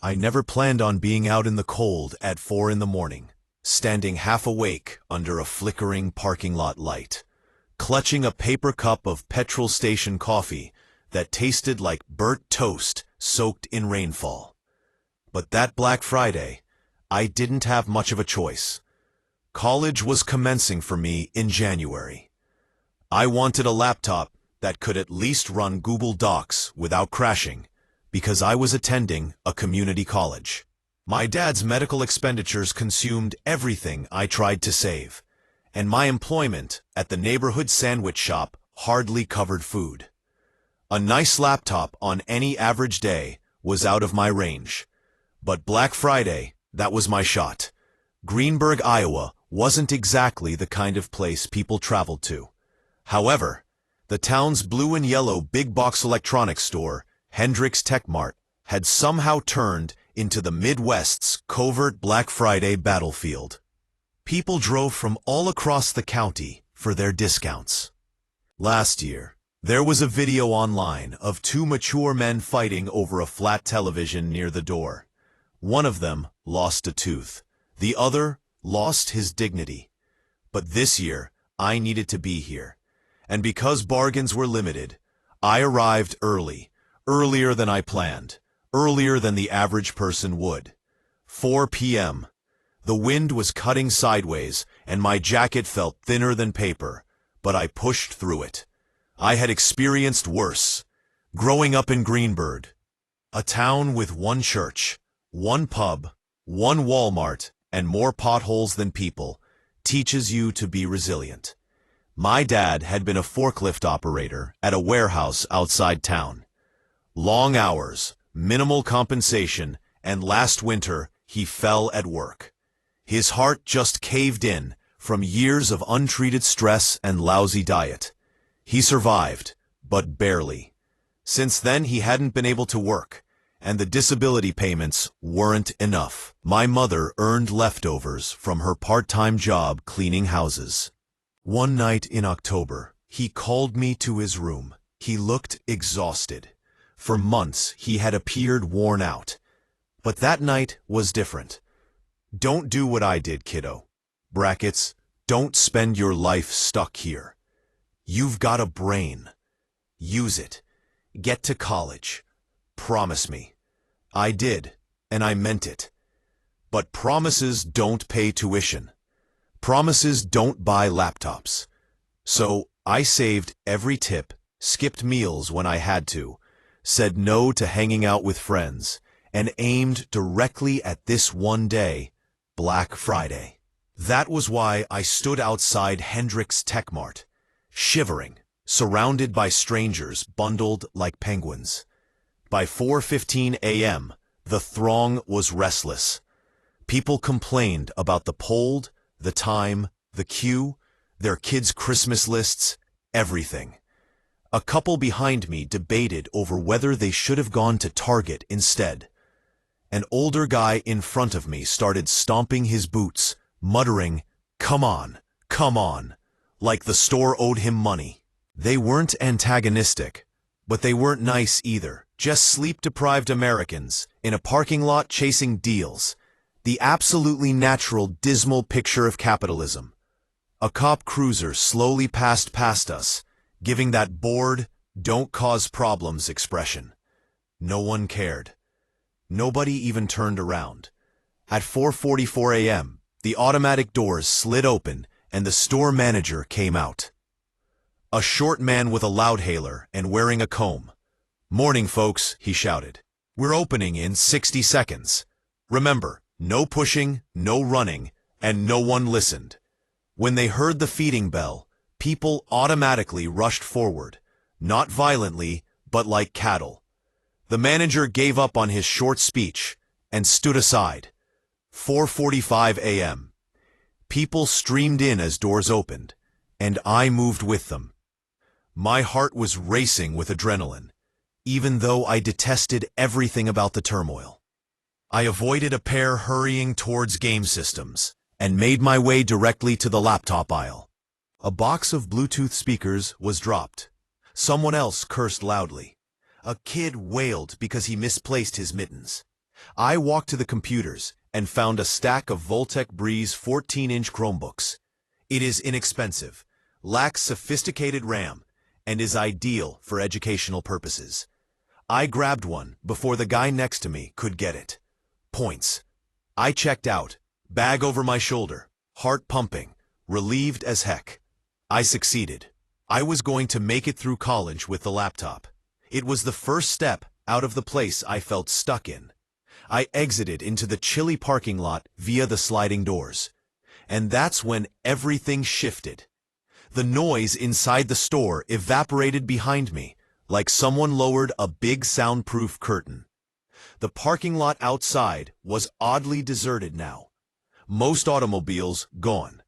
I never planned on being out in the cold at 4 in the morning, standing half awake under a flickering parking lot light, clutching a paper cup of petrol station coffee that tasted like burnt toast soaked in rainfall. But that Black Friday, I didn't have much of a choice. College was commencing for me in January. I wanted a laptop that could at least run Google Docs without crashing, because I was attending a community college. My dad's medical expenditures consumed everything I tried to save, and my employment at the neighborhood sandwich shop hardly covered food. A nice laptop on any average day was out of my range, but Black Friday, that was my shot. Greenburgh, Iowa wasn't exactly the kind of place people traveled to. However, the town's blue and yellow big box electronics store, Hendrick's Tech Mart, had somehow turned into the Midwest's covert Black Friday battlefield. People drove from all across the county for their discounts. Last year, there was a video online of two mature men fighting over a flat television near the door. One of them lost a tooth. The other lost his dignity. But this year, I needed to be here. And because bargains were limited, I arrived early, earlier than I planned, earlier than the average person would. 4 p.m. The wind was cutting sideways, and my jacket felt thinner than paper, but I pushed through it. I had experienced worse. Growing up in Greenburgh, a town with one church, one pub, one Walmart, and more potholes than people, teaches you to be resilient. My dad had been a forklift operator at a warehouse outside town. Long hours, minimal compensation, and last winter he fell at work. His heart just caved in from years of untreated stress and lousy diet. He survived, but barely. Since then he hadn't been able to work, and the disability payments weren't enough. My mother earned leftovers from her part-time job cleaning houses. One night in October, he called me to his room. He looked exhausted. For months, he had appeared worn out. But that night was different. Don't do what I did, kiddo. Brackets, don't spend your life stuck here. You've got a brain. Use it. Get to college. Promise me. I did, and I meant it. But promises don't pay tuition. Promises don't buy laptops. So I saved every tip, skipped meals when I had to, said no to hanging out with friends, and aimed directly at this one day, Black Friday. That was why I stood outside Hendrick's Tech Mart, shivering, surrounded by strangers bundled like penguins. By 4:15 a.m., the throng was restless. People complained about the cold, the time, the queue, their kids' Christmas lists, everything. A couple behind me debated over whether they should have gone to Target instead. An older guy in front of me started stomping his boots, muttering, come on, like the store owed him money. They weren't antagonistic, but they weren't nice either. Just sleep-deprived Americans in a parking lot chasing deals. The absolutely natural, dismal picture of capitalism. A cop cruiser slowly passed past us, giving that bored, don't cause problems expression. No one cared. Nobody even turned around. At 4:44 a.m., the automatic doors slid open and the store manager came out. A short man with a loudhailer and wearing a comb. "Morning, folks," he shouted. "We're opening in 60 seconds. Remember, no pushing, no running, and no one listened." When they heard the feeding bell, people automatically rushed forward, not violently, but like cattle. The manager gave up on his short speech and stood aside. 4:45 a.m. People streamed in as doors opened, and I moved with them. My heart was racing with adrenaline, even though I detested everything about the turmoil. I avoided a pair hurrying towards game systems and made my way directly to the laptop aisle. A box of Bluetooth speakers was dropped. Someone else cursed loudly. A kid wailed because he misplaced his mittens. I walked to the computers and found a stack of Voltec Breeze 14-inch Chromebooks. It is inexpensive, lacks sophisticated RAM, and is ideal for educational purposes. I grabbed one before the guy next to me could get it. Points. I checked out, bag over my shoulder, heart pumping, relieved as heck. I succeeded. I was going to make it through college with the laptop. It was the first step out of the place I felt stuck in. I exited into the chilly parking lot via the sliding doors. And that's when everything shifted. The noise inside the store evaporated behind me, like someone lowered a big soundproof curtain. The parking lot outside was oddly deserted now. Most automobiles gone.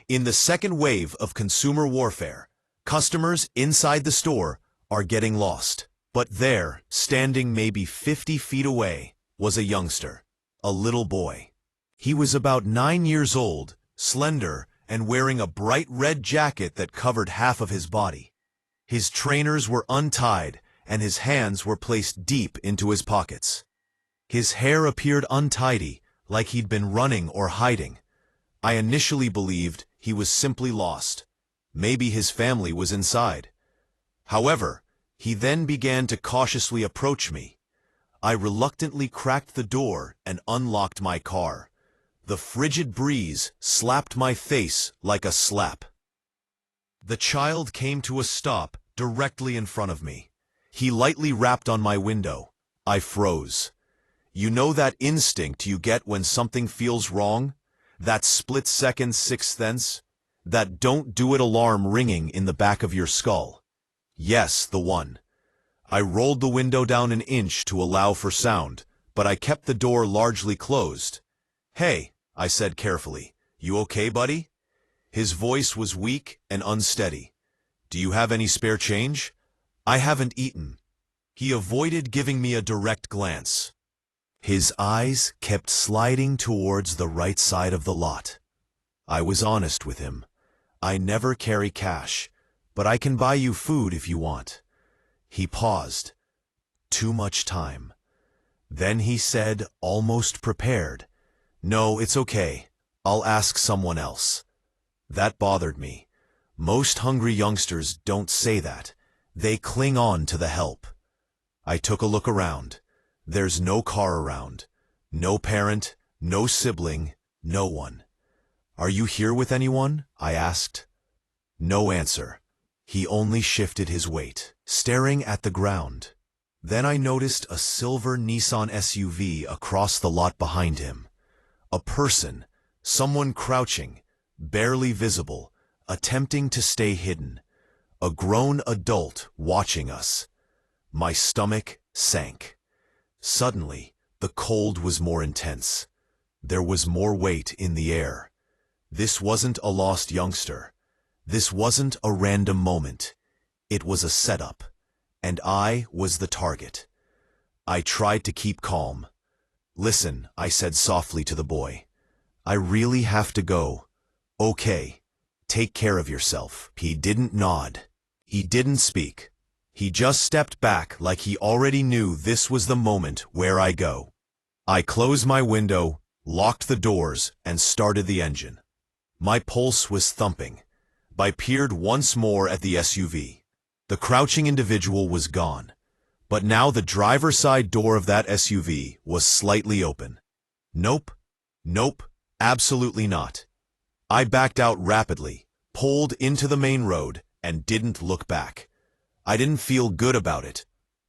In the second wave of consumer warfare, customers inside the store are getting lost. But there, standing maybe 50 feet away, was a youngster, a little boy. He was about 9 years old, slender, and wearing a bright red jacket that covered half of his body. His trainers were untied, and his hands were placed deep into his pockets. His hair appeared untidy, like he'd been running or hiding. I initially believed he was simply lost. Maybe his family was inside. However, he then began to cautiously approach me. I reluctantly cracked the door and unlocked my car. The frigid breeze slapped my face like a slap. The child came to a stop directly in front of me. He lightly rapped on my window. I froze. You know that instinct you get when something feels wrong? That split-second sixth sense? That don't-do-it alarm ringing in the back of your skull? Yes, the one. I rolled the window down an inch to allow for sound, but I kept the door largely closed. Hey, I said carefully, you okay, buddy? His voice was weak and unsteady. Do you have any spare change? I haven't eaten. He avoided giving me a direct glance. His eyes kept sliding towards the right side of the lot. I was honest with him. I never carry cash, but I can buy you food if you want. He paused. Too much time. Then he said, almost prepared, No, it's okay. I'll ask someone else. That bothered me. Most hungry youngsters don't say that. They cling on to the help. I took a look around. There's no car around. No parent, no sibling, no one. Are you here with anyone? I asked. No answer. He only shifted his weight, staring at the ground. Then I noticed a silver Nissan SUV across the lot behind him. A person, someone crouching, barely visible, attempting to stay hidden. A grown adult watching us. My stomach sank. Suddenly, the cold was more intense. There was more weight in the air. This wasn't a lost youngster. This wasn't a random moment. It was a setup, and I was the target. I tried to keep calm. Listen, I said softly to the boy. I really have to go. Okay. Take care of yourself. He didn't nod. He didn't speak. He just stepped back like he already knew this was the moment where I go. I closed my window, locked the doors, and started the engine. My pulse was thumping. I peered once more at the SUV. The crouching individual was gone. But now the driver's side door of that SUV was slightly open. Nope. Nope. Absolutely not. I backed out rapidly, pulled into the main road, and didn't look back. I didn't feel good about it,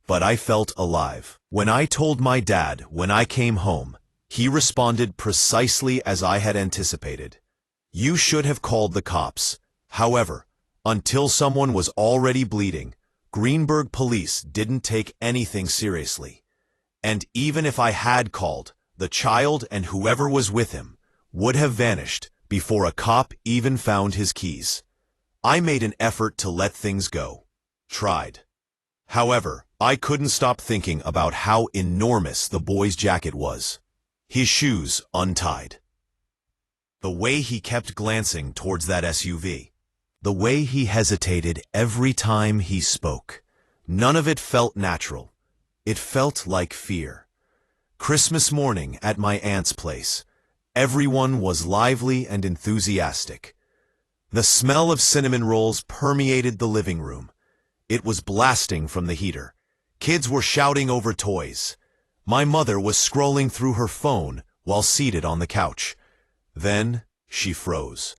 but I felt alive. When I told my dad when I came home, he responded precisely as I had anticipated. You should have called the cops. However, until someone was already bleeding, Greenberg police didn't take anything seriously. And even if I had called, the child and whoever was with him would have vanished before a cop even found his keys. I made an effort to let things go. Tried. However, I couldn't stop thinking about how enormous the boy's jacket was. His shoes untied. The way he kept glancing towards that SUV. The way he hesitated every time he spoke. None of it felt natural. It felt like fear. Christmas morning at my aunt's place. Everyone was lively and enthusiastic. The smell of cinnamon rolls permeated the living room. It was blasting from the heater. Kids were shouting over toys. My mother was scrolling through her phone while seated on the couch. Then she froze.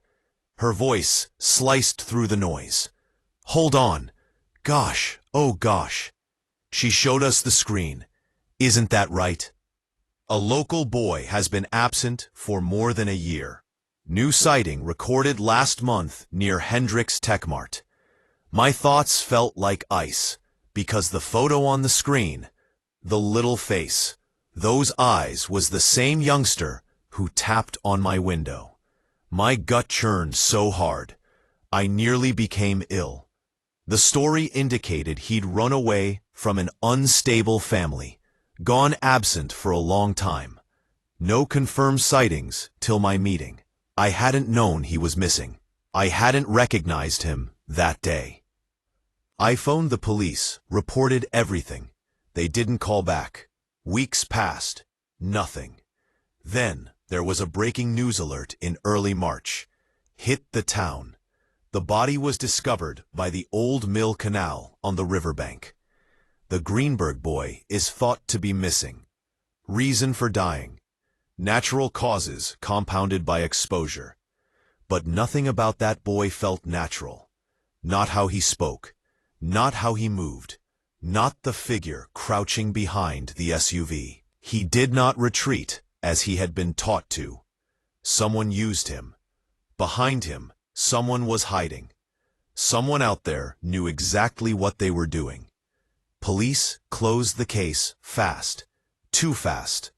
Her voice sliced through the noise. "Hold on. Gosh, oh gosh." She showed us the screen. "Isn't that right? A local boy has been absent for more than a year. New sighting recorded last month near Hendricks Tech Mart." My thoughts felt like ice, because the photo on the screen, the little face, those eyes was the same youngster who tapped on my window. My gut churned so hard, I nearly became ill. The story indicated he'd run away from an unstable family, gone absent for a long time. No confirmed sightings till my meeting. I hadn't known he was missing. I hadn't recognized him that day. I phoned the police, reported everything. They didn't call back. Weeks passed. Nothing. Then there was a breaking news alert in early March. Hit the town. The body was discovered by the Old Mill Canal on the riverbank. The Greenberg boy is thought to be missing. Reason for dying: natural causes compounded by exposure. But nothing about that boy felt natural. Not how he spoke, not how he moved, not the figure crouching behind the SUV. He did not retreat as he had been taught to. Someone used him. Behind him, someone was hiding. Someone out there knew exactly what they were doing. Police closed the case fast. Too fast.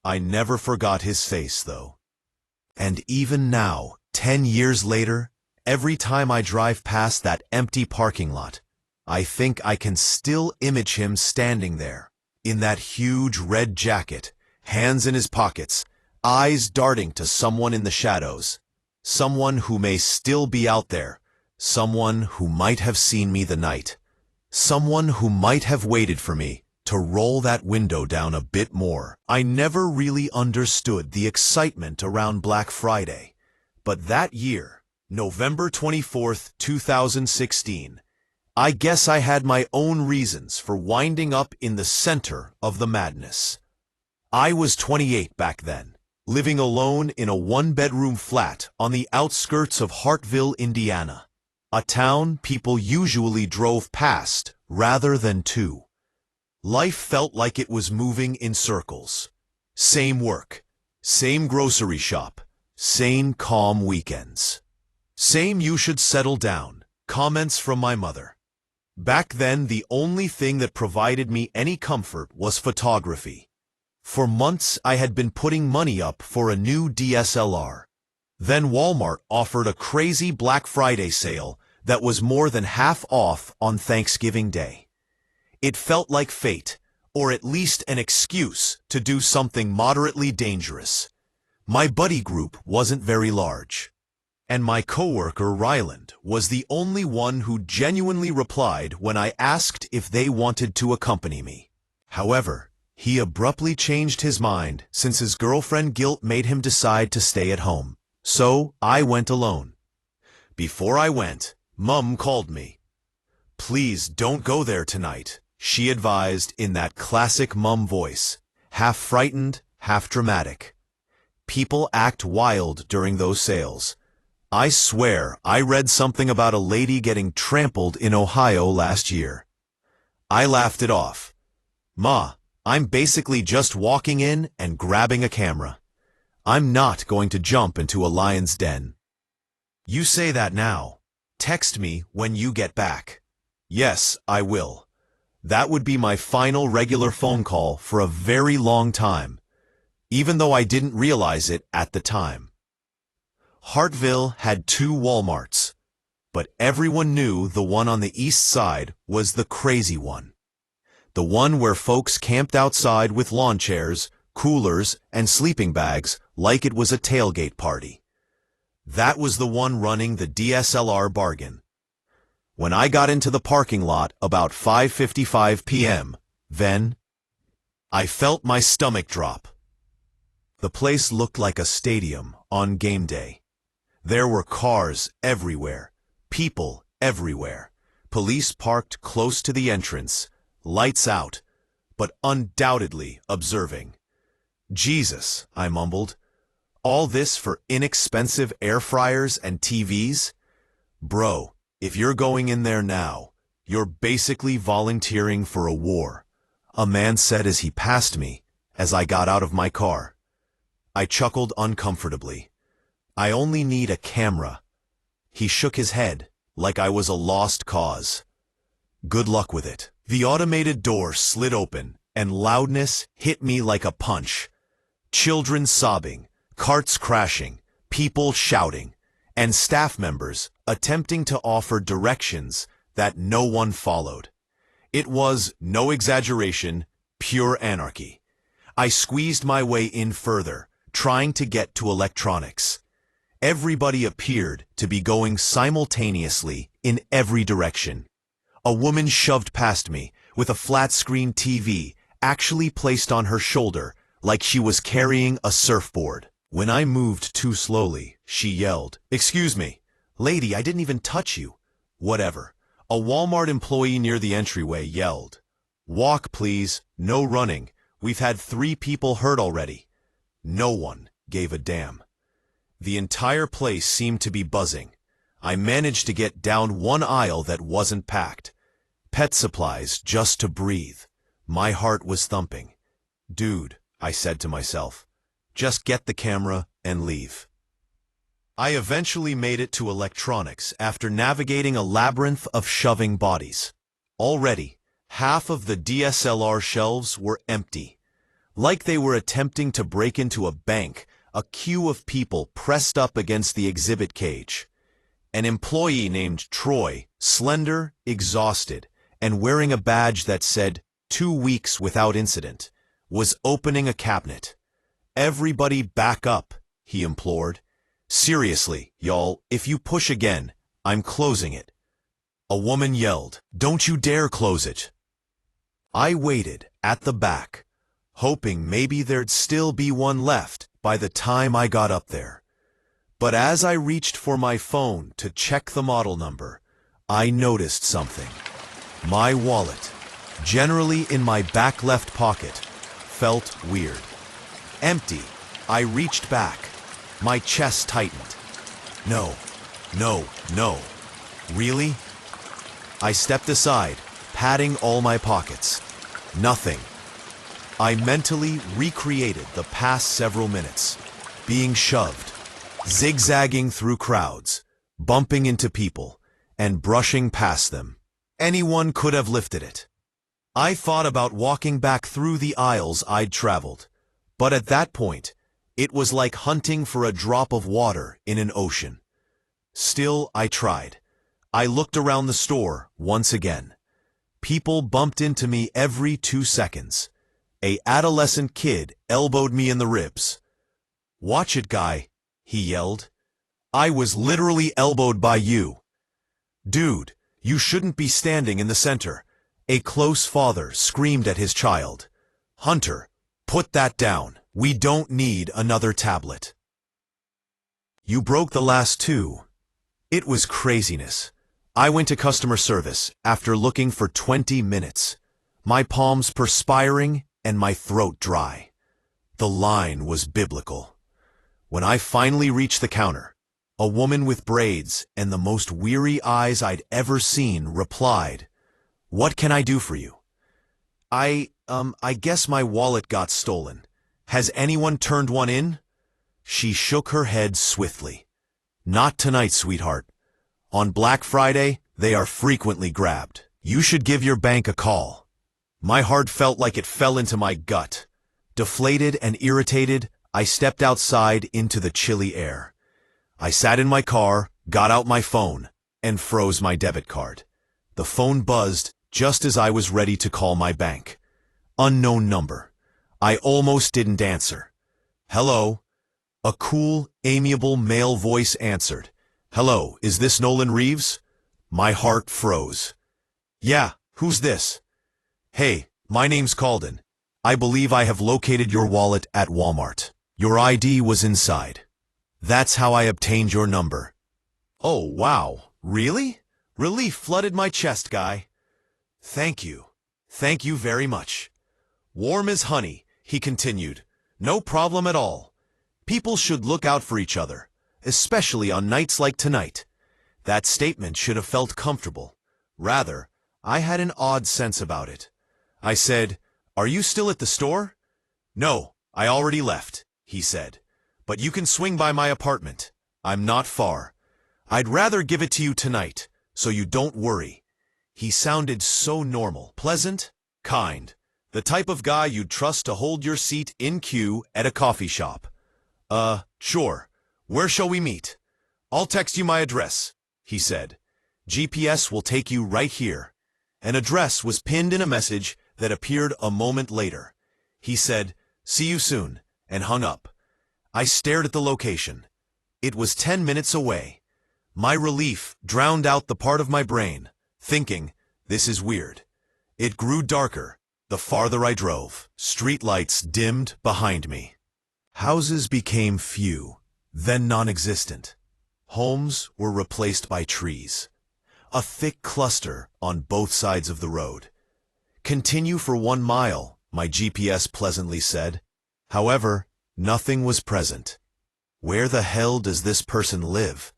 I never forgot his face, though. And even now, 10 years later, every time I drive past that empty parking lot, I think I can still image him standing there, in that huge red jacket, hands in his pockets, eyes darting to someone in the shadows. Someone who may still be out there. Someone who might have seen me the night. Someone who might have waited for me to roll that window down a bit more. I never really understood the excitement around Black Friday. But that year, November 24th, 2016, I guess I had my own reasons for winding up in the center of the madness. I was 28 back then, living alone in a one-bedroom flat on the outskirts of Hartville, Indiana, a town people usually drove past rather than to. Life felt like it was moving in circles. Same work, same grocery shop, same calm weekends. Same "you should settle down" comments from my mother. Back then, the only thing that provided me any comfort was photography. For months, I had been putting money up for a new DSLR. Then Walmart offered a crazy Black Friday sale that was more than half off on Thanksgiving Day. It felt like fate, or at least an excuse to do something moderately dangerous. My buddy group wasn't very large, and my coworker Ryland was the only one who genuinely replied when I asked if they wanted to accompany me. However, he abruptly changed his mind since his girlfriend guilt made him decide to stay at home. So I went alone. Before I went, Mum called me. "Please don't go there tonight," she advised in that classic mum voice, half frightened, half dramatic. People act wild during those sales. I swear I read something about a lady getting trampled in Ohio last year. I laughed it off. "Ma, I'm basically just walking in and grabbing a camera. I'm not going to jump into a lion's den." "You say that now. Text me when you get back." "Yes, I will." That would be my final regular phone call for a very long time, even though I didn't realize it at the time. Hartville had 2 Walmarts, but everyone knew the one on the east side was the crazy one. The one where folks camped outside with lawn chairs, coolers, and sleeping bags like it was a tailgate party. That was the one running the DSLR bargain. When I got into the parking lot about 5:55 p.m., then I felt my stomach drop. The place looked like a stadium on game day. There were cars everywhere, people everywhere. Police parked close to the entrance, lights out, but undoubtedly observing. Jesus, I mumbled. All this for inexpensive air fryers and TVs? Bro, if you're going in there now, you're basically volunteering for a war, a man said as he passed me as I got out of my car. I chuckled uncomfortably. I only need a camera. He shook his head like I was a lost cause. Good luck with it. The automated door slid open and loudness hit me like a punch. Children sobbing, carts crashing, people shouting, and staff members attempting to offer directions that no one followed. It was, no exaggeration, pure anarchy. I squeezed my way in further, trying to get to electronics. Everybody appeared to be going simultaneously in every direction. A woman shoved past me with a flat-screen TV actually placed on her shoulder like she was carrying a surfboard. When I moved too slowly, she yelled, "Excuse me, lady, I didn't even touch you." Whatever. A Walmart employee near the entryway yelled, "Walk, please, no running. We've had 3 people hurt already." No one gave a damn. The entire place seemed to be buzzing. I managed to get down one aisle that wasn't packed. Pet supplies just to breathe. My heart was thumping. Dude, I said to myself, just get the camera and leave. I eventually made it to electronics after navigating a labyrinth of shoving bodies. Already, half of the DSLR shelves were empty. Like they were attempting to break into a bank, a queue of people pressed up against the exhibit cage. An employee named Troy, slender, exhausted, and wearing a badge that said 2 weeks without incident, was opening a cabinet. "Everybody back up," he implored. "Seriously, y'all, if you push again, I'm closing it." A woman yelled, "Don't you dare close it." I waited at the back, hoping maybe there'd still be one left by the time I got up there. But as I reached for my phone to check the model number, I noticed something. My wallet, generally in my back left pocket, felt weird. Empty. I reached back. My chest tightened. No. Really? I stepped aside, patting all my pockets. Nothing. I mentally recreated the past several minutes, being shoved, zigzagging through crowds, bumping into people, and brushing past them. Anyone could have lifted it. I thought about walking back through the aisles I'd traveled, but at that point, it was like hunting for a drop of water in an ocean. Still, I tried. I looked around the store once again. People bumped into me every 2 seconds. An adolescent kid elbowed me in the ribs. "Watch it, guy," he yelled. "I was literally elbowed by you." "Dude, you shouldn't be standing in the center." A close father screamed at his child. "Hunter, put that down. We don't need another tablet." "You broke the last 2. It was craziness. I went to customer service after looking for 20 minutes, my palms perspiring and my throat dry. The line was biblical. When I finally reached the counter, a woman with braids and the most weary eyes I'd ever seen replied, "What can I do for you?" I guess my wallet got stolen. Has anyone turned one in?" She shook her head swiftly. "Not tonight, sweetheart. On Black Friday, they are frequently grabbed. You should give your bank a call." My heart felt like it fell into my gut. Deflated and irritated, I stepped outside into the chilly air. I sat in my car, got out my phone, and froze my debit card. The phone buzzed just as I was ready to call my bank. Unknown number. I almost didn't answer. "Hello?" A cool, amiable male voice answered. "Hello, is this Nolan Reeves?" My heart froze. "Yeah, who's this?" "Hey, my name's Calden. I believe I have located your wallet at Walmart. Your ID was inside. That's how I obtained your number. Oh, wow. Really? Relief flooded my chest, guy. Thank you. Thank you very much. Warm as honey, he continued. No problem at all. People should look out for each other, especially on nights like tonight. That statement should have felt comfortable. Rather, I had an odd sense about it. I said, "Are you still at the store?" "No, I already left," he said. "But you can swing by my apartment. I'm not far. I'd rather give it to you tonight, so you don't worry." He sounded so normal, pleasant, kind. The type of guy you'd trust to hold your seat in queue at a coffee shop. Sure. Where shall we meet?" "I'll text you my address," he said. "GPS will take you right here." An address was pinned in a message that appeared a moment later. He said, "See you soon," and hung up. I stared at the location. It was 10 minutes away. My relief drowned out the part of my brain, thinking, this is weird. It grew darker the farther I drove. Streetlights dimmed behind me. Houses became few, then non-existent. Homes were replaced by trees. A thick cluster on both sides of the road. "Continue for 1 mile, my GPS pleasantly said. However, nothing was present. Where the hell does this person live?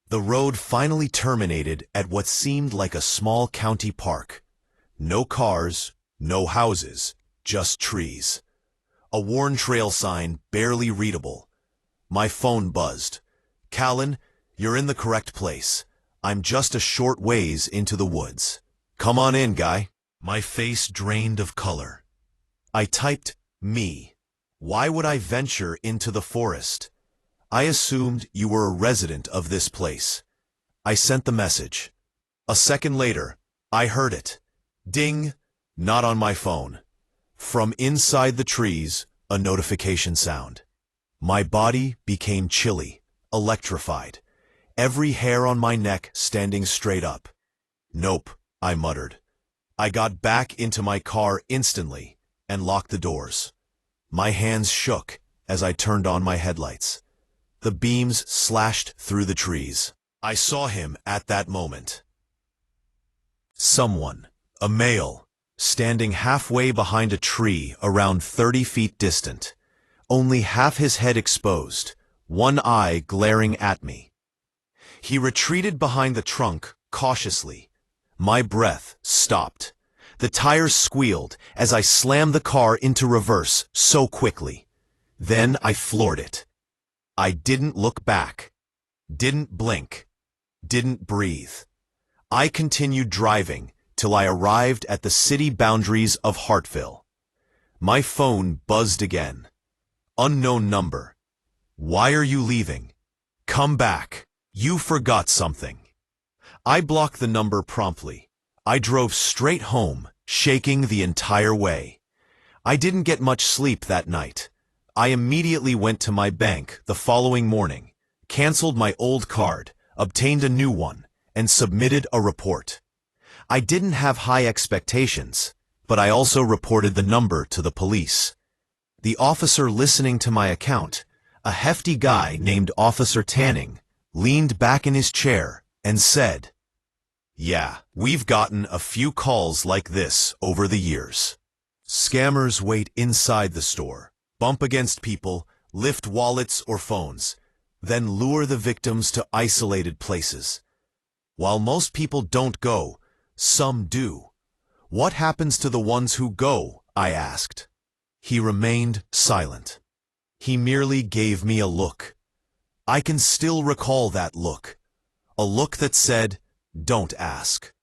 The road finally terminated at what seemed like a small county park. No cars, no houses, just trees. A worn trail sign barely readable. My phone buzzed. "Callan, you're in the correct place. I'm just a short ways into the woods. Come on in, guy." My face drained of color. I typed, "Me. Why would I venture into the forest? I assumed you were a resident of this place." I sent the message. A second later, I heard it. Ding, not on my phone. From inside the trees, a notification sound. My body became chilly, electrified. Every hair on my neck standing straight up. "Nope," I muttered. I got back into my car instantly and locked the doors. My hands shook as I turned on my headlights. The beams slashed through the trees. I saw him at that moment. Someone, a male, standing halfway behind a tree around 30 feet distant, only half his head exposed, one eye glaring at me. He retreated behind the trunk cautiously. My breath stopped. The tires squealed as I slammed the car into reverse so quickly. Then I floored it. I didn't look back, didn't blink, didn't breathe. I continued driving till I arrived at the city boundaries of Hartville. My phone buzzed again. Unknown number. "Why are you leaving? Come back. You forgot something." I blocked the number promptly. I drove straight home, shaking the entire way. I didn't get much sleep that night. I immediately went to my bank the following morning, canceled my old card, obtained a new one, and submitted a report. I didn't have high expectations, but I also reported the number to the police. The officer listening to my account, a hefty guy named Officer Tanning, leaned back in his chair and said, "Yeah, we've gotten a few calls like this over the years. Scammers wait inside the store, bump against people, lift wallets or phones, then lure the victims to isolated places. While most people don't go, some do. What happens to the ones who go?" I asked. He remained silent. He merely gave me a look. I can still recall that look. A look that said, "Don't ask."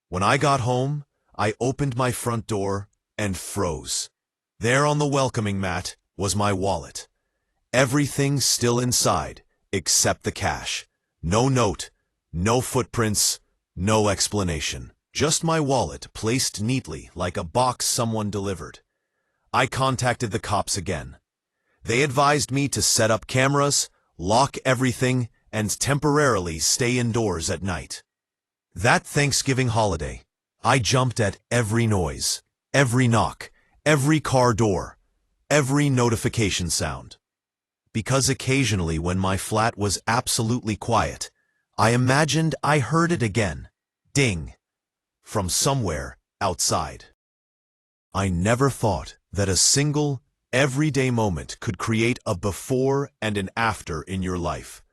When I got home, I opened my front door and froze. There on the welcoming mat was my wallet. Everything still inside, except the cash. No note, no footprints, no explanation. Just my wallet placed neatly like a box someone delivered. I contacted the cops again. They advised me to set up cameras, lock everything, and temporarily stay indoors at night. That Thanksgiving holiday, I jumped at every noise, every knock, every car door, every notification sound. Because occasionally when my flat was absolutely quiet, I imagined I heard it again, ding, from somewhere outside. I never thought that a single, everyday moment could create a before and an after in your life.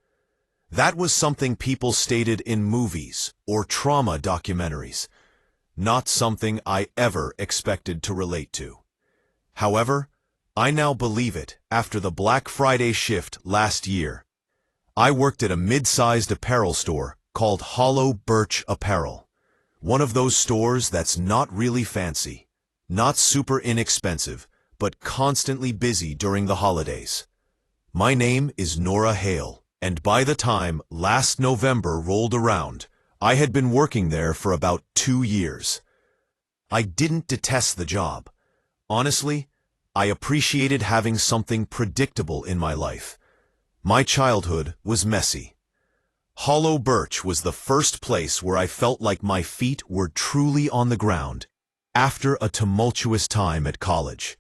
That was something people stated in movies or trauma documentaries, not something I ever expected to relate to. However, I now believe it after the Black Friday shift last year. I worked at a mid-sized apparel store called Hollow Birch Apparel, one of those stores that's not really fancy, not super inexpensive, but constantly busy during the holidays. My name is Nora Hale, and by the time last November rolled around, I had been working there for about 2 years. I didn't detest the job. Honestly, I appreciated having something predictable in my life. My childhood was messy. Hollow Birch was the first place where I felt like my feet were truly on the ground after a tumultuous time at college.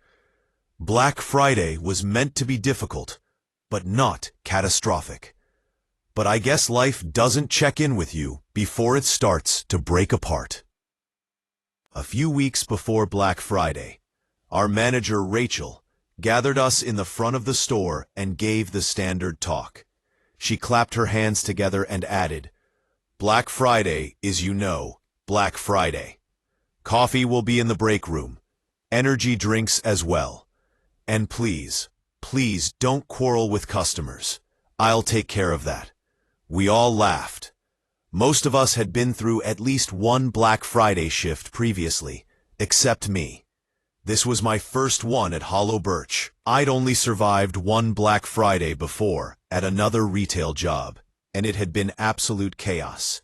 Black Friday was meant to be difficult, but not catastrophic. But I guess life doesn't check in with you before it starts to break apart. A few weeks before Black Friday, our manager Rachel gathered us in the front of the store and gave the standard talk. She clapped her hands together and added, "Black Friday is, Black Friday. Coffee will be in the break room, energy drinks as well. And please, please don't quarrel with customers. I'll take care of that." We all laughed. Most of us had been through at least one Black Friday shift previously, except me. This was my first one at Hollow Birch. I'd only survived one Black Friday before at another retail job, and it had been absolute chaos.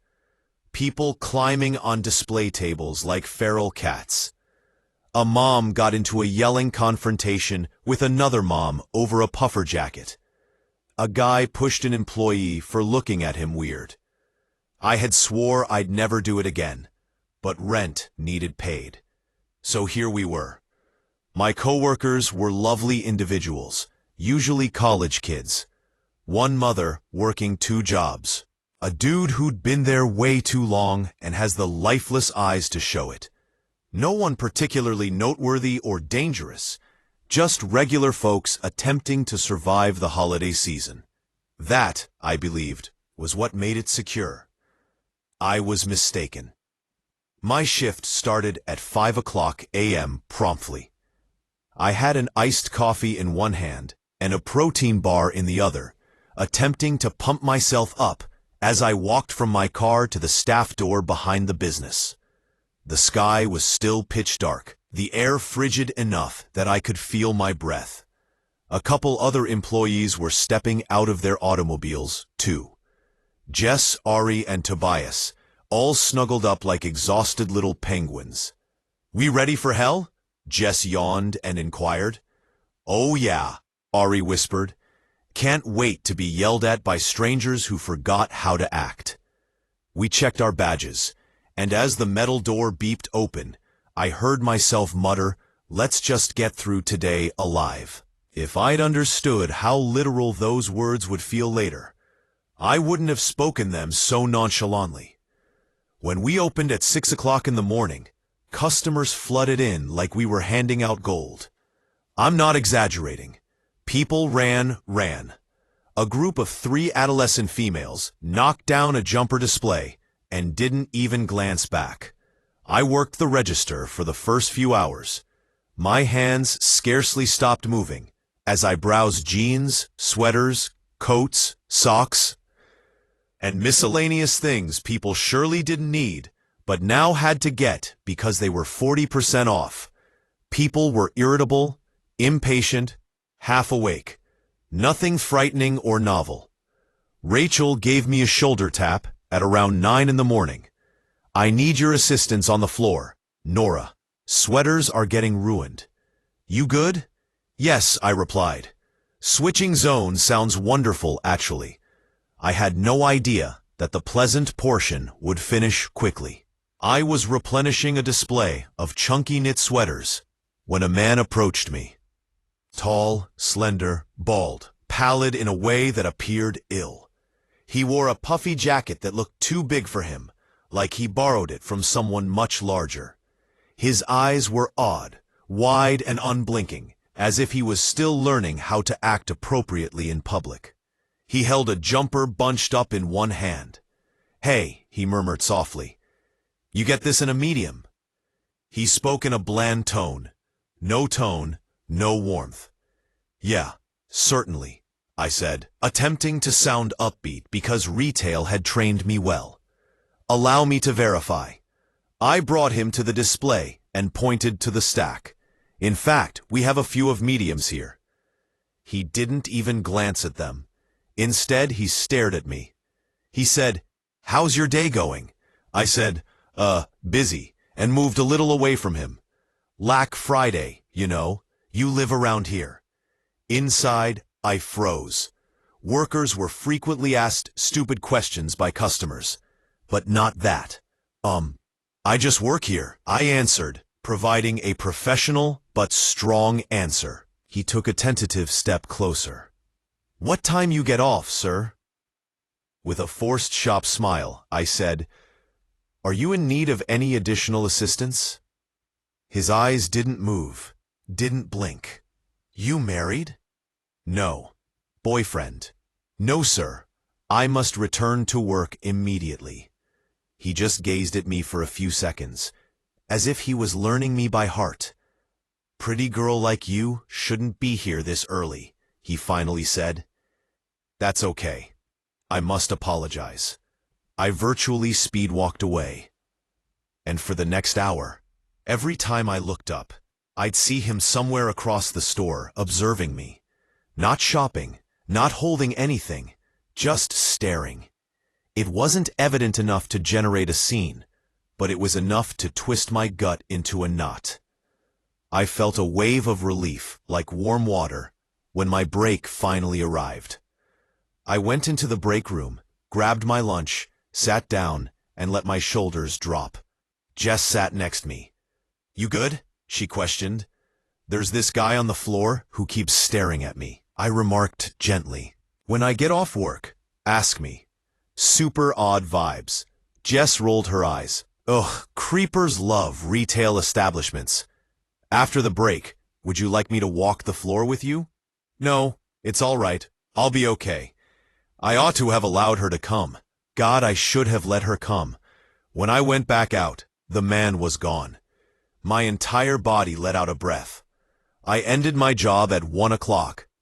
People climbing on display tables like feral cats. A mom got into a yelling confrontation with another mom over a puffer jacket. A guy pushed an employee for looking at him weird. I had swore I'd never do it again, but rent needed paid. So here we were. My coworkers were lovely individuals, usually college kids. One mother working 2 jobs. A dude who'd been there way too long and has the lifeless eyes to show it. No one particularly noteworthy or dangerous, just regular folks attempting to survive the holiday season. That, I believed, was what made it secure. I was mistaken. My shift started at 5 a.m. promptly. I had an iced coffee in one hand and a protein bar in the other, attempting to pump myself up as I walked from my car to the staff door behind the business. The sky was still pitch dark, the air frigid enough that I could feel my breath. A couple other employees were stepping out of their automobiles, too. Jess, Ari, and Tobias, all snuggled up like exhausted little penguins. "We ready for hell?" Jess yawned and inquired. "Oh yeah," Ari whispered. "Can't wait to be yelled at by strangers who forgot how to act." We checked our badges, and as the metal door beeped open, I heard myself mutter, "Let's just get through today alive." If I'd understood how literal those words would feel later, I wouldn't have spoken them so nonchalantly. When we opened at 6 o'clock in the morning, customers flooded in like we were handing out gold. I'm not exaggerating. People ran. A group of 3 adolescent females knocked down a jumper display and didn't even glance back. I worked the register for the first few hours. My hands scarcely stopped moving as I browsed jeans, sweaters, coats, socks, and miscellaneous things people surely didn't need, but now had to get because they were 40% off. People were irritable, impatient, half awake. Nothing frightening or novel. Rachel gave me a shoulder tap at around 9 in the morning. "I need your assistance on the floor, Nora. Sweaters are getting ruined." "You good?" "Yes," I replied. Switching zones sounds wonderful, actually. I had no idea that the pleasant portion would finish quickly. I was replenishing a display of chunky knit sweaters when a man approached me. Tall, slender, bald, pallid in a way that appeared ill. He wore a puffy jacket that looked too big for him, like he borrowed it from someone much larger. His eyes were odd, wide and unblinking, as if he was still learning how to act appropriately in public. He held a jumper bunched up in one hand. "Hey," he murmured softly. "You get this in a medium?" He spoke in a bland tone. No tone, no warmth. "Yeah, certainly," I said, attempting to sound upbeat because retail had trained me well. "Allow me to verify." I brought him to the display and pointed to the stack. "In fact, we have a few of mediums here." He didn't even glance at them. Instead, he stared at me. He said, "How's your day going?" I said, busy, and moved a little away from him. "Black Friday, you know. You live around here." Inside, I froze. Workers were frequently asked stupid questions by customers, but not that. "I just work here," I answered, providing a professional but strong answer. He took a tentative step closer. "What time you get off, sir?" With a forced shop smile, I said, "Are you in need of any additional assistance?" His eyes didn't move, didn't blink. "You married?" "No." "Boyfriend?" "No, sir. I must return to work immediately." He just gazed at me for a few seconds, as if he was learning me by heart. "Pretty girl like you shouldn't be here this early," he finally said. "That's okay. I must apologize." I virtually speed-walked away. And for the next hour, every time I looked up, I'd see him somewhere across the store observing me. Not shopping, not holding anything, just staring. It wasn't evident enough to generate a scene, but it was enough to twist my gut into a knot. I felt a wave of relief, like warm water, when my break finally arrived. I went into the break room, grabbed my lunch, sat down, and let my shoulders drop. Jess sat next me. "You good?" she questioned. "There's this guy on the floor who keeps staring at me," I remarked gently. "When I get off work, ask me." Super odd vibes. Jess rolled her eyes. "Ugh, creepers love retail establishments. After the break, would you like me to walk the floor with you?" "No, it's all right. I'll be okay." I ought to have allowed her to come. God, I should have let her come. When I went back out, the man was gone. My entire body let out a breath. I ended my job at 1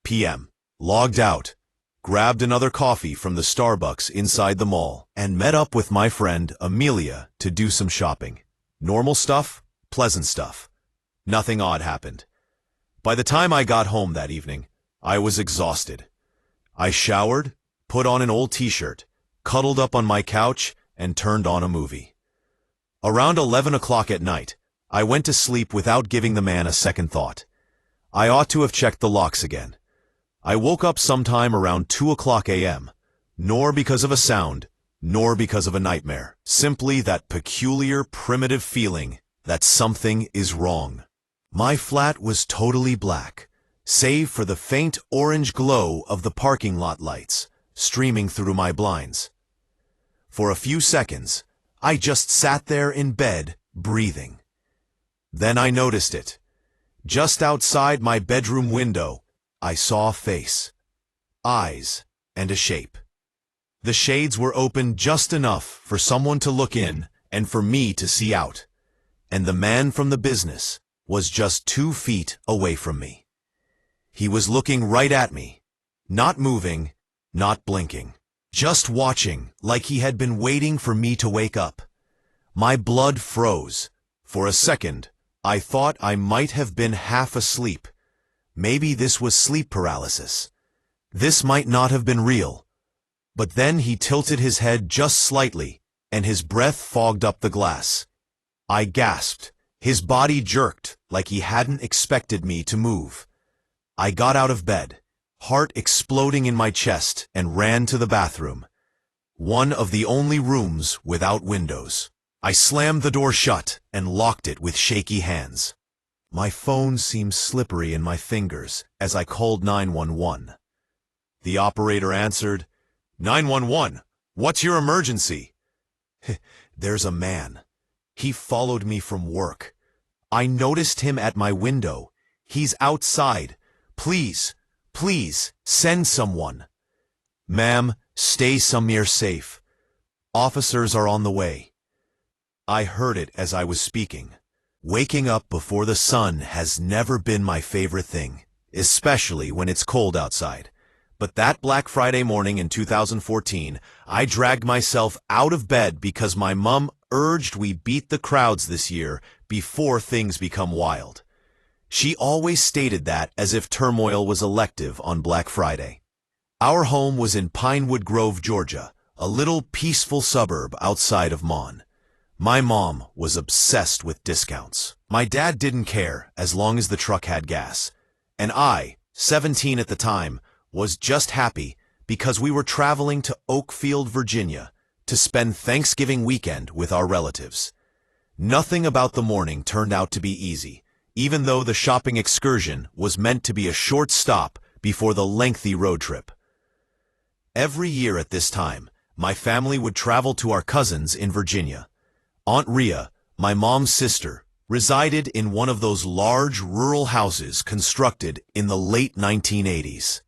p.m., logged out, grabbed another coffee from the Starbucks inside the mall, and met up with my friend Amelia to do some shopping. Normal stuff, pleasant stuff. Nothing odd happened. By the time I got home that evening, I was exhausted. I showered, put on an old t-shirt, cuddled up on my couch, and turned on a movie. Around 11 o'clock at night, I went to sleep without giving the man a second thought. I ought to have checked the locks again. I woke up sometime around 2 a.m., nor because of a sound, nor because of a nightmare. Simply that peculiar, primitive feeling that something is wrong. My flat was totally black, save for the faint orange glow of the parking lot lights streaming through my blinds. For a few seconds, I just sat there in bed, breathing. Then I noticed it. Just outside my bedroom window, I saw a face, eyes, and a shape. The shades were open just enough for someone to look in and for me to see out. And the man from the business was just 2 feet away from me. He was looking right at me, not moving, not blinking, just watching like he had been waiting for me to wake up. My blood froze. For a second, I thought I might have been half asleep. Maybe this was sleep paralysis. This might not have been real. But then he tilted his head just slightly, and his breath fogged up the glass. I gasped. His body jerked like he hadn't expected me to move. I got out of bed, heart exploding in my chest, and ran to the bathroom. One of the only rooms without windows. I slammed the door shut and locked it with shaky hands. My phone seemed slippery in my fingers as I called 911. The operator answered, 911, what's your emergency? There's a man. He followed me from work. I noticed him at my window. He's outside. Please, please, send someone. Ma'am, stay somewhere safe. Officers are on the way. I heard it as I was speaking. Waking up before the sun has never been my favorite thing, especially when it's cold outside. But that Black Friday morning in 2014, I dragged myself out of bed because my mom urged we beat the crowds this year before things become wild. She always stated that as if turmoil was elective on Black Friday. Our home was in Pinewood Grove, Georgia, a little peaceful suburb outside of Mon. My mom was obsessed with discounts. My dad didn't care as long as the truck had gas. And I, 17 at the time, was just happy because we were traveling to Oakfield, Virginia, to spend Thanksgiving weekend with our relatives. Nothing about the morning turned out to be easy, even though the shopping excursion was meant to be a short stop before the lengthy road trip. Every year at this time, my family would travel to our cousins in Virginia. Aunt Rhea, my mom's sister, resided in one of those large rural houses constructed in the late 1980s.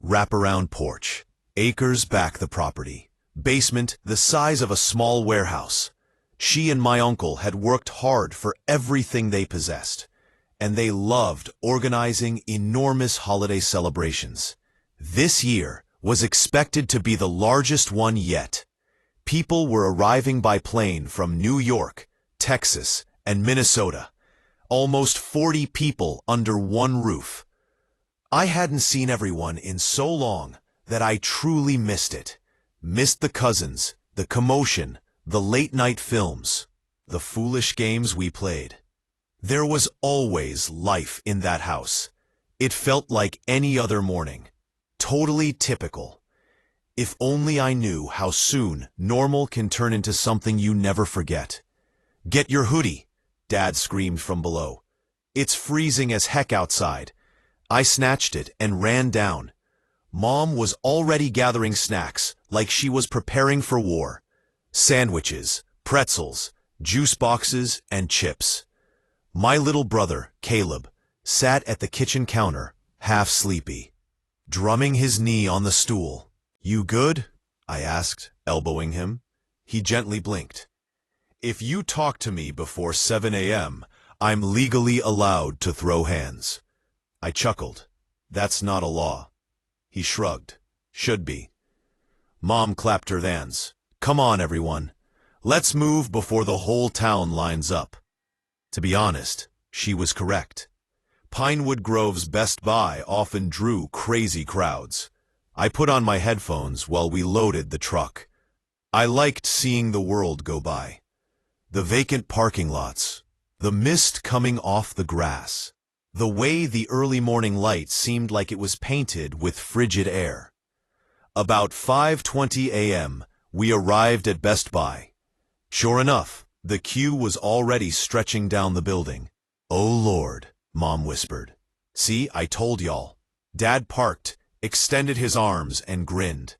Wraparound porch, acres back the property, basement the size of a small warehouse. She and my uncle had worked hard for everything they possessed, and they loved organizing enormous holiday celebrations. This year was expected to be the largest one yet. People were arriving by plane from New York, Texas, and Minnesota. Almost 40 people under one roof. I hadn't seen everyone in so long that I truly missed it. Missed the cousins, the commotion, the late-night films, the foolish games we played. There was always life in that house. It felt like any other morning. Totally typical. If only I knew how soon normal can turn into something you never forget. Get your hoodie, Dad screamed from below. It's freezing as heck outside. I snatched it and ran down. Mom was already gathering snacks like she was preparing for war. Sandwiches, pretzels, juice boxes, and chips. My little brother, Caleb, sat at the kitchen counter, half sleepy, drumming his knee on the stool. You good? I asked, elbowing him. He gently blinked. If you talk to me before 7 a.m., I'm legally allowed to throw hands. I chuckled. That's not a law. He shrugged. Should be. Mom clapped her hands. Come on, everyone. Let's move before the whole town lines up. To be honest, she was correct. Pinewood Grove's Best Buy often drew crazy crowds. I put on my headphones while we loaded the truck. I liked seeing the world go by. The vacant parking lots, the mist coming off the grass, the way the early morning light seemed like it was painted with frigid air. About 5:20 a.m., we arrived at Best Buy. Sure enough, the queue was already stretching down the building. Oh Lord, Mom whispered. See, I told y'all. Dad parked, extended his arms, and grinned.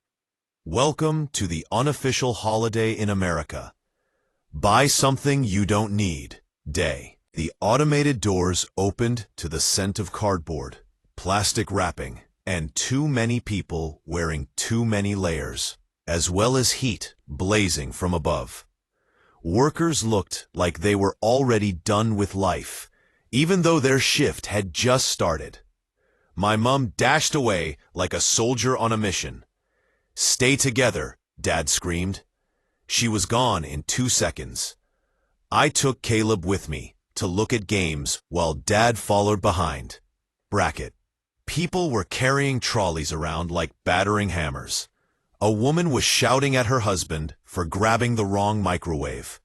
Welcome to the unofficial holiday in America. Buy something you don't need day. The automated doors opened to the scent of cardboard, plastic wrapping, and too many people wearing too many layers, as well as heat blazing from above. Workers looked like they were already done with life, even though their shift had just started. My mom dashed away like a soldier on a mission. Stay together, Dad screamed. She was gone in 2 seconds. I took Caleb with me to look at games while Dad followed behind. Bracket. People were carrying trolleys around like battering hammers. A woman was shouting at her husband for grabbing the wrong microwave.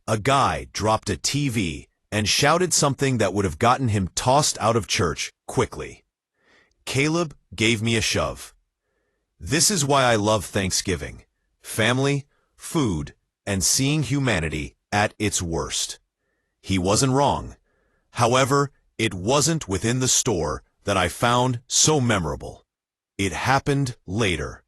A guy dropped a TV and shouted something that would have gotten him tossed out of church quickly. Caleb gave me a shove. This is why I love Thanksgiving. Family, food, and seeing humanity at its worst. He wasn't wrong. However, it wasn't within the store that I found so memorable. It happened later,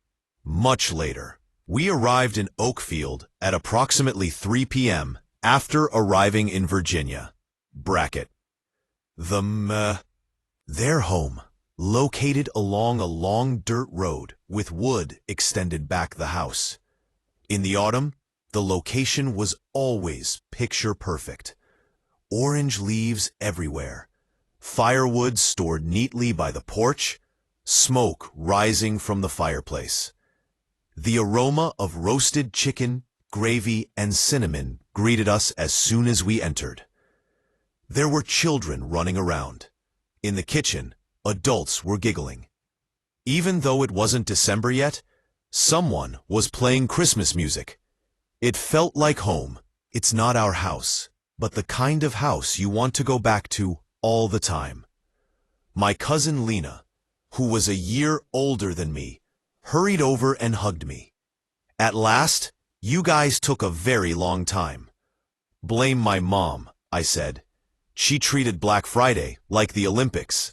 much later. We arrived in Oakfield at approximately 3 p.m. after arriving in Virginia. Bracket. Their home, located along a long dirt road with wood extended back the house. In the autumn, the location was always picture perfect. Orange leaves everywhere, firewood stored neatly by the porch, smoke rising from the fireplace. The aroma of roasted chicken, gravy, and cinnamon greeted us as soon as we entered. There were children running around. In the kitchen, adults were giggling. Even though it wasn't December yet, someone was playing Christmas music. It felt like home. It's not our house, but the kind of house you want to go back to all the time. My cousin Lena, who was a year older than me, hurried over and hugged me. At last, you guys took a very long time. Blame my mom, I said. She treated Black Friday like the Olympics.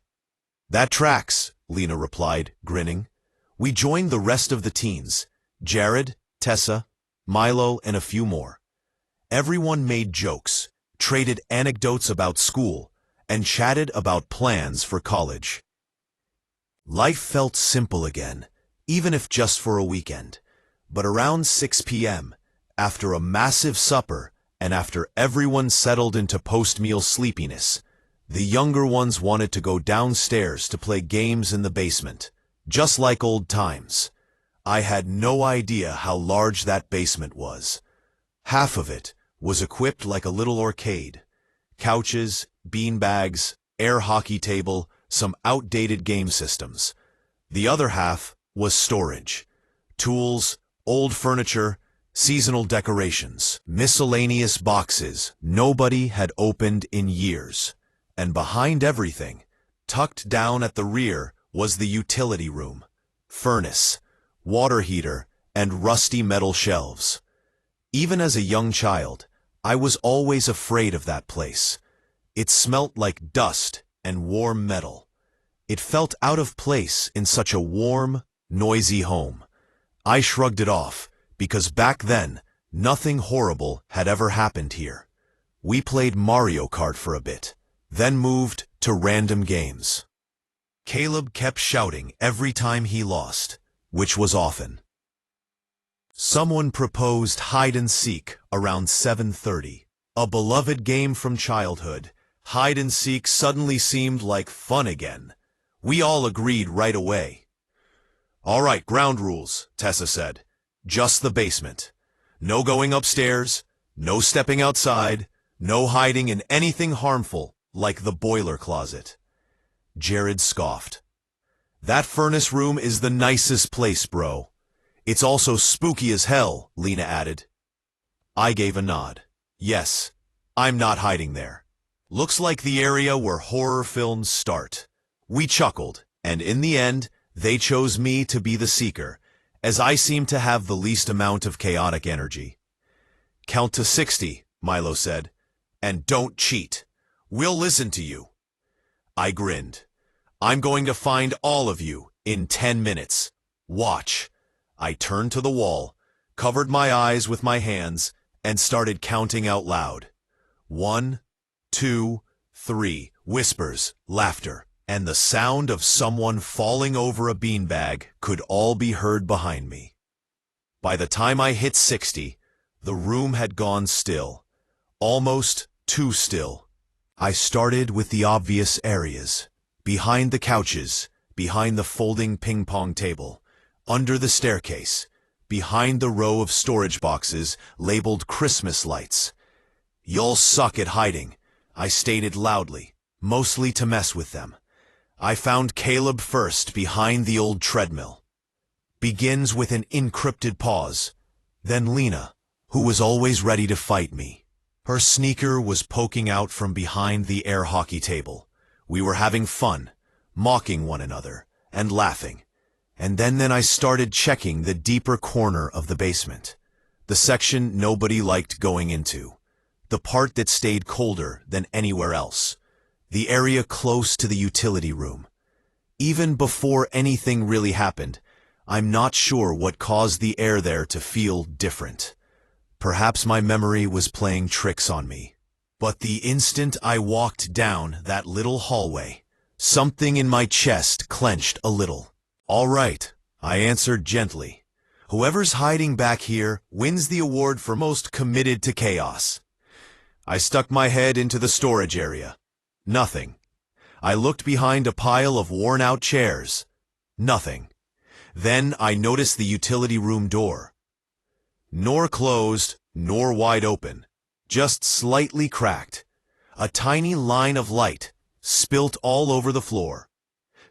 That tracks, Lena replied, grinning. We joined the rest of the teens, Jared, Tessa, Milo, and a few more. Everyone made jokes, traded anecdotes about school, and chatted about plans for college. Life felt simple again, even if just for a weekend. But around 6 p.m., after a massive supper and after everyone settled into post-meal sleepiness, the younger ones wanted to go downstairs to play games in the basement, just like old times. I had no idea how large that basement was. Half of it was equipped like a little arcade. Couches, beanbags, air hockey table, some outdated game systems. The other half was storage. Tools, old furniture, seasonal decorations, miscellaneous boxes nobody had opened in years. And behind everything, tucked down at the rear, was the utility room. Furnace, water heater, and rusty metal shelves. Even as a young child, I was always afraid of that place. It smelt like dust and warm metal. It felt out of place in such a warm, noisy home. I shrugged it off, because back then, nothing horrible had ever happened here. We played Mario Kart for a bit, then moved to random games. Caleb kept shouting every time he lost, which was often. Someone proposed hide-and-seek around 7:30. A beloved game from childhood, hide-and-seek suddenly seemed like fun again. We all agreed right away. All right, ground rules, Tessa said. Just the basement. No going upstairs, no stepping outside, no hiding in anything harmful like the boiler closet. Jared scoffed. That furnace room is the nicest place, bro. It's also spooky as hell, Lena added. I gave a nod. Yes, I'm not hiding there. Looks like the area where horror films start. We chuckled, and in the end, they chose me to be the seeker, as I seemed to have the least amount of chaotic energy. Count to 60, Milo said, and don't cheat. We'll listen to you. I grinned. I'm going to find all of you in 10 minutes. Watch. I turned to the wall, covered my eyes with my hands, and started counting out loud. 1, 2, 3, whispers, laughter, and the sound of someone falling over a beanbag could all be heard behind me. By the time I hit 60, the room had gone still, almost too still. I started with the obvious areas, behind the couches, behind the folding ping-pong table, under the staircase, behind the row of storage boxes labeled Christmas lights. Y'all suck at hiding, I stated loudly, mostly to mess with them. I found Caleb first behind the old treadmill. Begins with an encrypted pause. Then Lena, who was always ready to fight me. Her sneaker was poking out from behind the air hockey table. We were having fun, mocking one another, and laughing. And then I started checking the deeper corner of the basement. The section nobody liked going into. The part that stayed colder than anywhere else. the area close to the utility room. Even before anything really happened, I'm not sure what caused the air there to feel different. Perhaps my memory was playing tricks on me. But the instant I walked down that little hallway, something in my chest clenched a little. "All right," I answered gently. "Whoever's hiding back here wins the award for most committed to chaos." I stuck my head into the storage area. Nothing. I looked behind a pile of worn-out chairs. Nothing. Then I noticed the utility room door. Nor closed, nor wide open. Just slightly cracked. A tiny line of light, spilt all over the floor.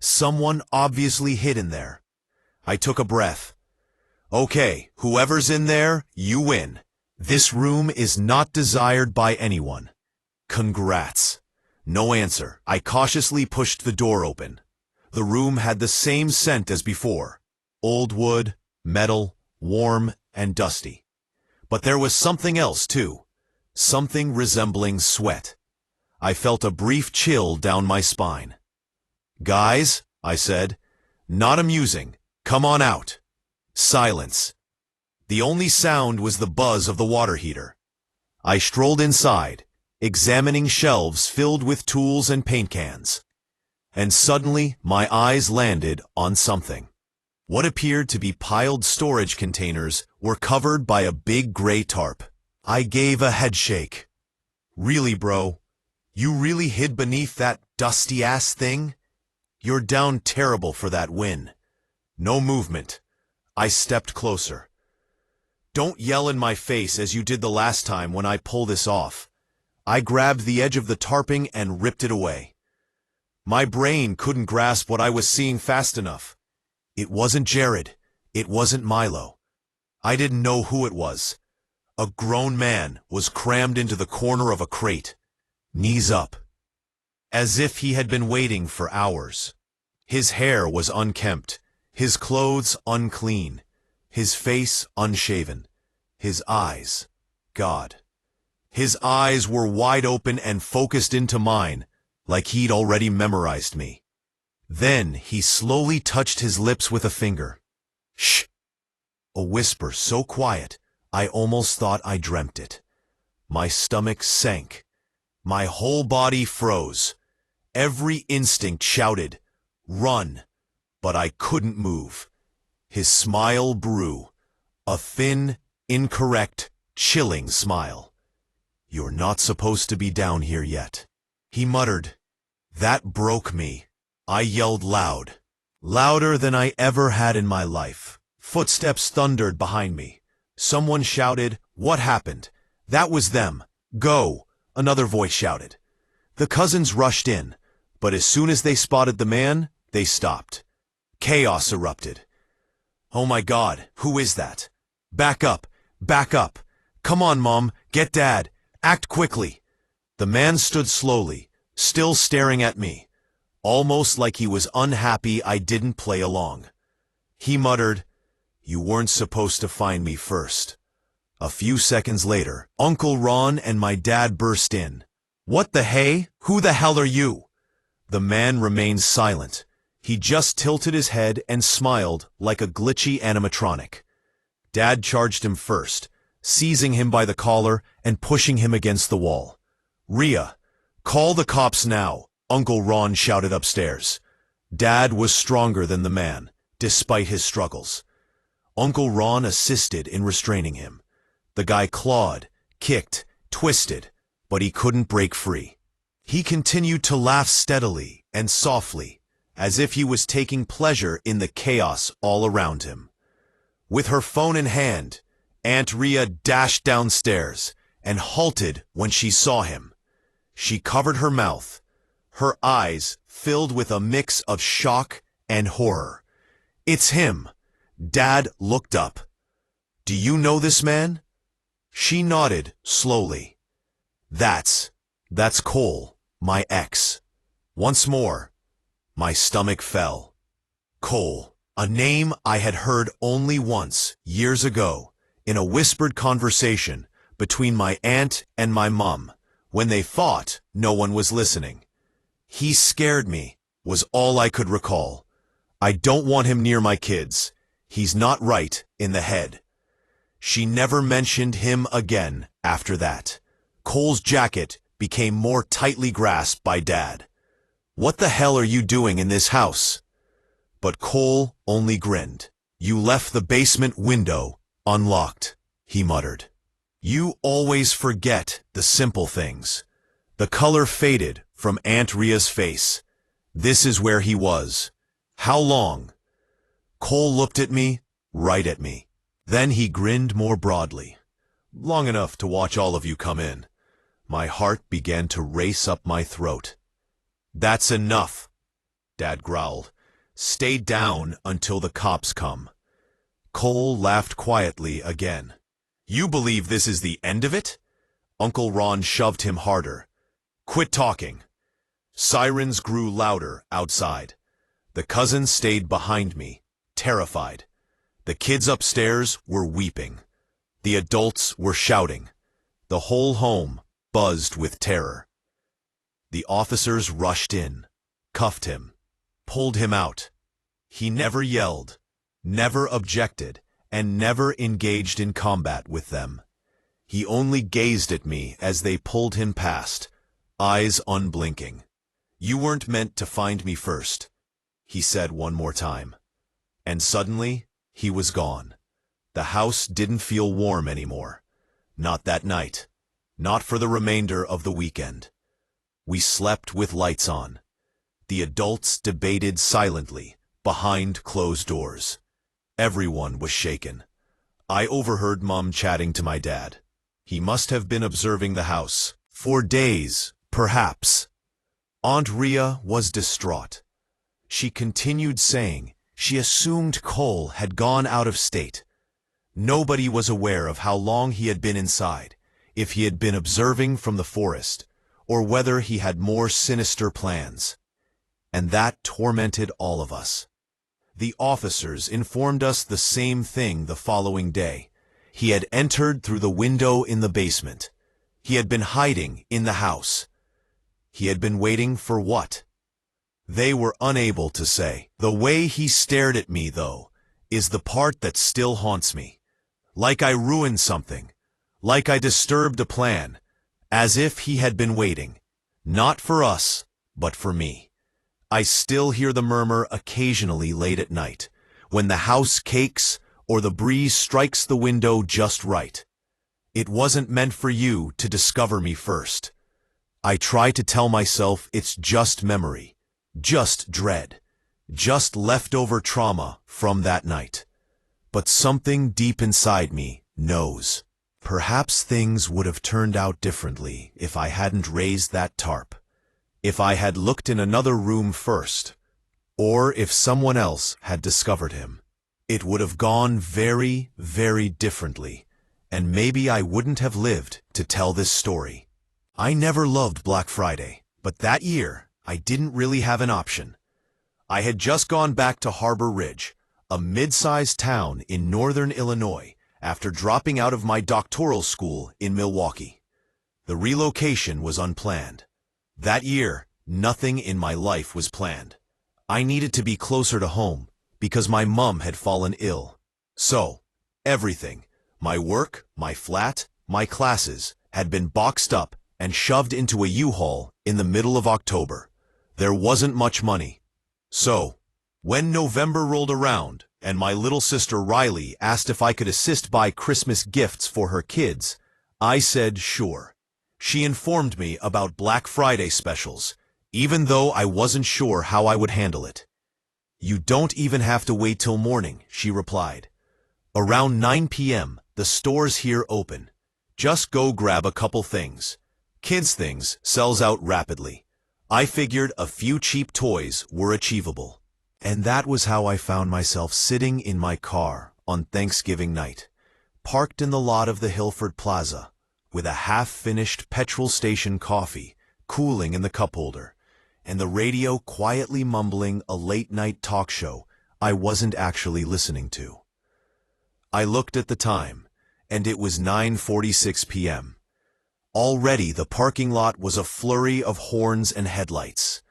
Someone obviously hid in there. I took a breath. "Okay, whoever's in there, you win. This room is not desired by anyone." "Congrats." No answer. I cautiously pushed the door open. The room had the same scent as before. Old wood, metal, warm, and dusty. But there was something else, too. Something resembling sweat. I felt a brief chill down my spine. "Guys," I said, "not amusing. Come on out." Silence. The only sound was the buzz of the water heater. I strolled inside, examining shelves filled with tools and paint cans. And suddenly, my eyes landed on something. What appeared to be piled storage containers were covered by a big gray tarp. I gave a headshake. "Really, bro? You really hid beneath that dusty-ass thing? You're down terrible for that win." No movement. I stepped closer. "Don't yell in my face as you did the last time when I pull this off." I grabbed the edge of the tarping and ripped it away. My brain couldn't grasp what I was seeing fast enough. It wasn't Jared. It wasn't Milo. I didn't know who it was. A grown man was crammed into the corner of a crate, knees up, as if he had been waiting for hours. His hair was unkempt, his clothes unclean, his face unshaven, his eyes, God. His eyes were wide open and focused into mine, like he'd already memorized me. Then he slowly touched his lips with a finger. "Shh!" A whisper so quiet, I almost thought I dreamt it. My stomach sank. My whole body froze. Every instinct shouted, "Run!" But I couldn't move. His smile grew. A thin, incorrect, chilling smile. "You're not supposed to be down here yet," he muttered. That broke me. I yelled loud. Louder than I ever had in my life. Footsteps thundered behind me. Someone shouted, "What happened?" "That was them. Go," another voice shouted. The cousins rushed in, but as soon as they spotted the man, they stopped. Chaos erupted. "Oh my God, who is that? Back up, back up. Come on, Mom, get Dad. Act quickly." The man stood slowly, still staring at me, almost like he was unhappy I didn't play along. He muttered, "You weren't supposed to find me first." A few seconds later, Uncle Ron and my dad burst in. "What the hey? Who the hell are you?" The man remained silent. He just tilted his head and smiled like a glitchy animatronic. Dad charged him first, seizing him by the collar and pushing him against the wall. "Rhea, call the cops now," Uncle Ron shouted upstairs. Dad was stronger than the man, despite his struggles. Uncle Ron assisted in restraining him. The guy clawed, kicked, twisted, but he couldn't break free. He continued to laugh steadily and softly, as if he was taking pleasure in the chaos all around him. With her phone in hand, Aunt Rhea dashed downstairs and halted when she saw him. She covered her mouth, her eyes filled with a mix of shock and horror. "It's him." Dad looked up. "Do you know this man?" She nodded slowly. That's Cole, my ex." Once more, my stomach fell. Cole, a name I had heard only once, years ago, in a whispered conversation between my aunt and my mum. When they fought, no one was listening. He scared me, was all I could recall. I don't want him near my kids. He's not right in the head. She never mentioned him again after that. Cole's jacket became more tightly grasped by Dad. "What the hell are you doing in this house?" But Cole only grinned. "You left the basement window unlocked," he muttered. "You always forget the simple things." The color faded from Aunt Rhea's face. This is where he was. How long? Cole looked at me, right at me. Then he grinned more broadly. "Long enough to watch all of you come in." My heart began to race up my throat. "That's enough," Dad growled. "Stay down until the cops come." Cole laughed quietly again. "You believe this is the end of it?" Uncle Ron shoved him harder. "Quit talking." Sirens grew louder outside. The cousins stayed behind me, terrified. The kids upstairs were weeping. The adults were shouting. The whole home buzzed with terror. The officers rushed in, cuffed him, pulled him out. He never yelled, never objected, and never engaged in combat with them. He only gazed at me as they pulled him past, eyes unblinking. "You weren't meant to find me first," he said one more time. And suddenly, he was gone. The house didn't feel warm anymore. Not that night. Not for the remainder of the weekend. We slept with lights on. The adults debated silently, behind closed doors. Everyone was shaken. I overheard Mom chatting to my dad. He must have been observing the house. For days, perhaps. Aunt Rhea was distraught. She continued saying she assumed Cole had gone out of state. Nobody was aware of how long he had been inside, if he had been observing from the forest, or whether he had more sinister plans. And that tormented all of us. The officers informed us the same thing the following day. He had entered through the window in the basement. He had been hiding in the house. He had been waiting for what? They were unable to say. The way he stared at me, though, is the part that still haunts me. Like I ruined something. Like I disturbed a plan. As if he had been waiting. Not for us, but for me. I still hear the murmur occasionally late at night, when the house cakes or the breeze strikes the window just right. It wasn't meant for you to discover me first. I try to tell myself it's just memory, just dread, just leftover trauma from that night. But something deep inside me knows. Perhaps things would have turned out differently if I hadn't raised that tarp. If I had looked in another room first, or if someone else had discovered him. It would have gone very, very differently, and maybe I wouldn't have lived to tell this story. I never loved Black Friday, but that year I didn't really have an option. I had just gone back to Harbor Ridge, a mid-sized town in northern Illinois, after dropping out of my doctoral school in Milwaukee. The relocation was unplanned. That year, nothing in my life was planned. I needed to be closer to home because my mom had fallen ill. So, everything, my work, my flat, my classes, had been boxed up and shoved into a U-Haul in the middle of October. There wasn't much money. So, when November rolled around and my little sister Riley asked if I could assist buy Christmas gifts for her kids, I said sure. She informed me about Black Friday specials, even though I wasn't sure how I would handle it. "You don't even have to wait till morning," she replied. "Around 9 p.m., the stores here open. Just go grab a couple things. Kids' things sells out rapidly." I figured a few cheap toys were achievable. And that was how I found myself sitting in my car on Thanksgiving night, parked in the lot of the Hilford Plaza, with a half-finished petrol station coffee cooling in the cup holder, and the radio quietly mumbling a late-night talk show I wasn't actually listening to. I looked at the time, and it was 9:46 p.m. Already the parking lot was a flurry of horns and headlights.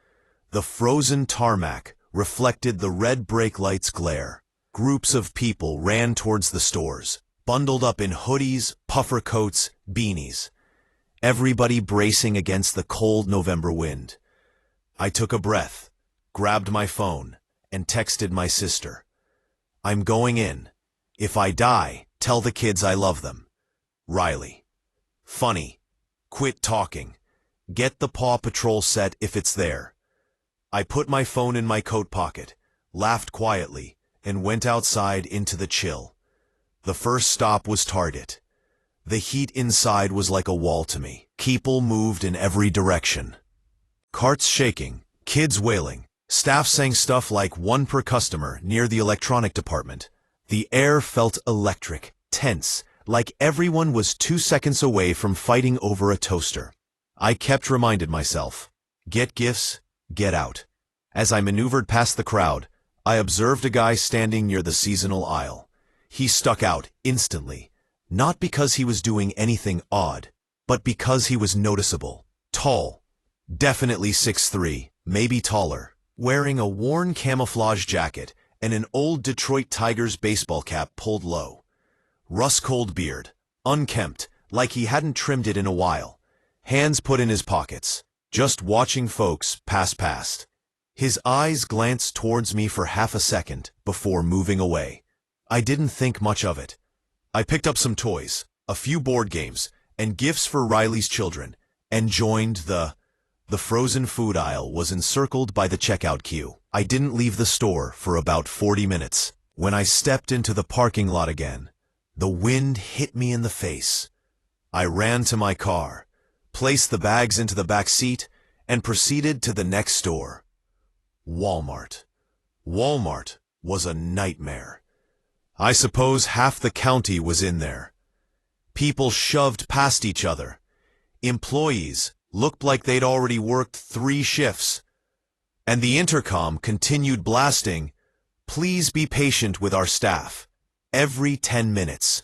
The frozen tarmac reflected the red brake lights' glare. Groups of people ran towards the stores, bundled up in hoodies, puffer coats, beanies. Everybody bracing against the cold November wind. I took a breath, grabbed my phone, and texted my sister. "I'm going in. If I die, tell the kids I love them. Riley." Funny. Quit talking. Get the Paw Patrol set if it's there. I put my phone in my coat pocket, laughed quietly, and went outside into the chill. The first stop was Target. The heat inside was like a wall to me. People moved in every direction. Carts shaking, kids wailing, staff saying stuff like "one per customer" near the electronic department. The air felt electric, tense, like everyone was 2 seconds away from fighting over a toaster. I kept reminding myself, get gifts, get out. As I maneuvered past the crowd, I observed a guy standing near the seasonal aisle. He stuck out instantly, not because he was doing anything odd, but because he was noticeable. Tall, definitely 6'3", maybe taller, wearing a worn camouflage jacket and an old Detroit Tigers baseball cap pulled low. Rust-cold beard, unkempt, like he hadn't trimmed it in a while. Hands put in his pockets, just watching folks pass past. His eyes glanced towards me for half a second before moving away. I didn't think much of it. I picked up some toys, a few board games, and gifts for Riley's children, and joined the frozen food aisle was encircled by the checkout queue. I didn't leave the store for about 40 minutes. When I stepped into the parking lot again, the wind hit me in the face. I ran to my car, placed the bags into the back seat, and proceeded to the next store. Walmart. Walmart was a nightmare. I suppose half the county was in there. People shoved past each other. Employees looked like they'd already worked 3 shifts. And the intercom continued blasting, "Please be patient with our staff," every 10 minutes.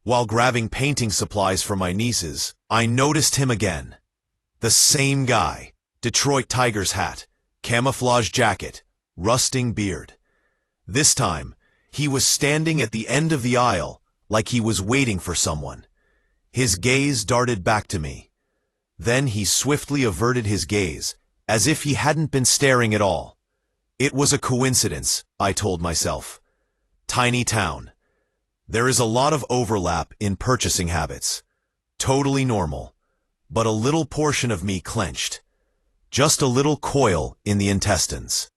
While grabbing painting supplies for my nieces, I noticed him again. The same guy. Detroit Tigers hat, camouflage jacket, rusting beard. This time, he was standing at the end of the aisle like he was waiting for someone. His gaze darted back to me. Then he swiftly averted his gaze, as if he hadn't been staring at all. It was a coincidence, I told myself. Tiny town. There is a lot of overlap in purchasing habits. Totally normal. But a little portion of me clenched. Just a little coil in the intestines.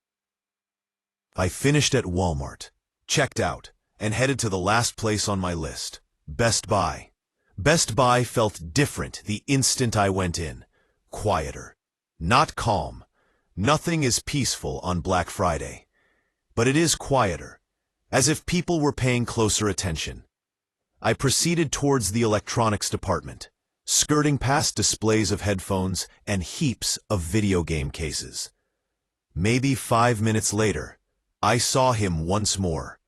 I finished at Walmart, checked out, and headed to the last place on my list, Best Buy. Best Buy felt different the instant I went in. Quieter. Not calm. Nothing is peaceful on Black Friday. But it is quieter, as if people were paying closer attention. I proceeded towards the electronics department, skirting past displays of headphones and heaps of video game cases. Maybe 5 minutes later, I saw him once more.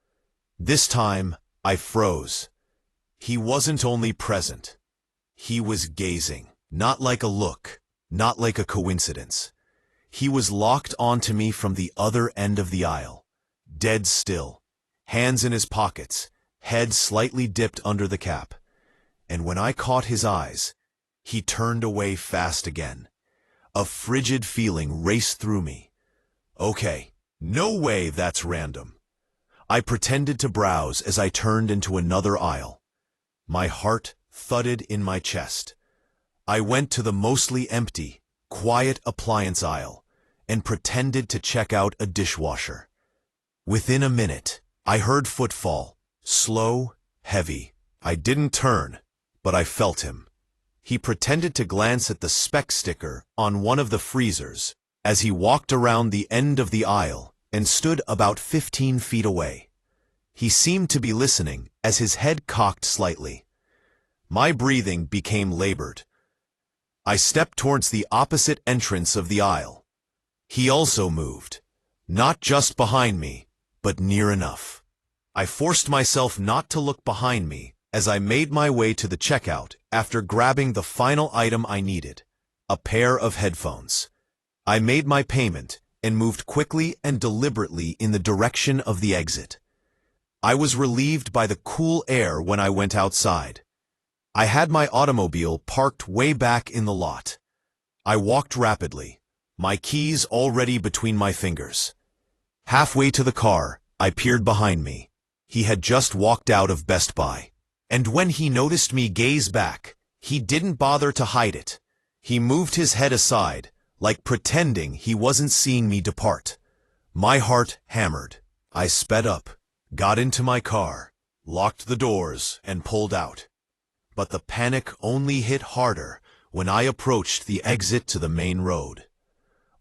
This time, I froze. He wasn't only present. He was gazing, not like a look, not like a coincidence. He was locked onto me from the other end of the aisle, dead still, hands in his pockets, head slightly dipped under the cap. And when I caught his eyes, he turned away fast again. A frigid feeling raced through me. Okay, no way that's random. I pretended to browse as I turned into another aisle. My heart thudded in my chest. I went to the mostly empty, quiet appliance aisle and pretended to check out a dishwasher. Within a minute, I heard footfall, slow, heavy. I didn't turn, but I felt him. He pretended to glance at the spec sticker on one of the freezers as he walked around the end of the aisle and stood about 15 feet away. He seemed to be listening as his head cocked slightly. My breathing became labored. I stepped towards the opposite entrance of the aisle. He also moved, not just behind me, but near enough. I forced myself not to look behind me as I made my way to the checkout after grabbing the final item I needed, a pair of headphones. I made my payment and moved quickly and deliberately in the direction of the exit. I was relieved by the cool air when I went outside. I had my automobile parked way back in the lot. I walked rapidly, my keys already between my fingers. Halfway to the car, I peered behind me. He had just walked out of Best Buy. And when he noticed me gaze back, he didn't bother to hide it. He moved his head aside, like pretending he wasn't seeing me depart. My heart hammered. I sped up, got into my car, locked the doors, and pulled out. But the panic only hit harder when I approached the exit to the main road.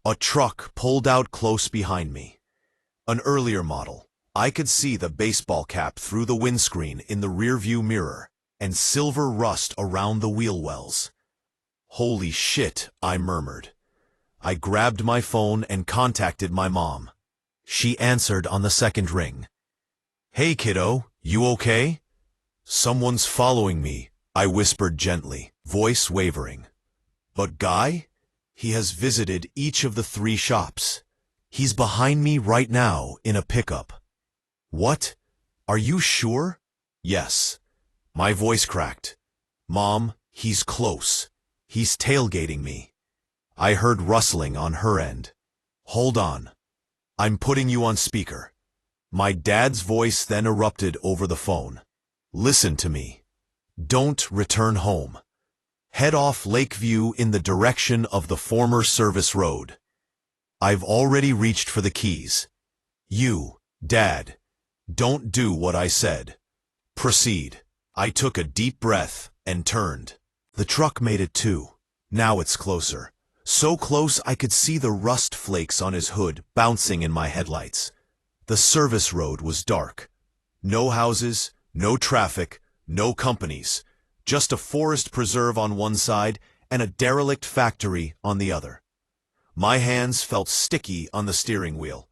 A truck pulled out close behind me. An earlier model. I could see the baseball cap through the windscreen in the rearview mirror, and silver rust around the wheel wells. "Holy shit," I murmured. I grabbed my phone and contacted my mom. She answered on the second ring. "Hey kiddo, you okay?" "Someone's following me," I whispered gently, voice wavering. "But Guy? He has visited each of the 3 shops. He's behind me right now in a pickup." "What? Are you sure?" "Yes." My voice cracked. "Mom, he's close. He's tailgating me." I heard rustling on her end. "Hold on. I'm putting you on speaker." My dad's voice then erupted over the phone. "Listen to me. Don't return home. Head off Lakeview in the direction of the former service road. I've already reached for the keys. You, Dad, don't do what I said. Proceed." I took a deep breath and turned. The truck made it too. Now it's closer. So close I could see the rust flakes on his hood bouncing in my headlights. The service road was dark. No houses, no traffic, no companies. Just a forest preserve on one side and a derelict factory on the other. My hands felt sticky on the steering wheel.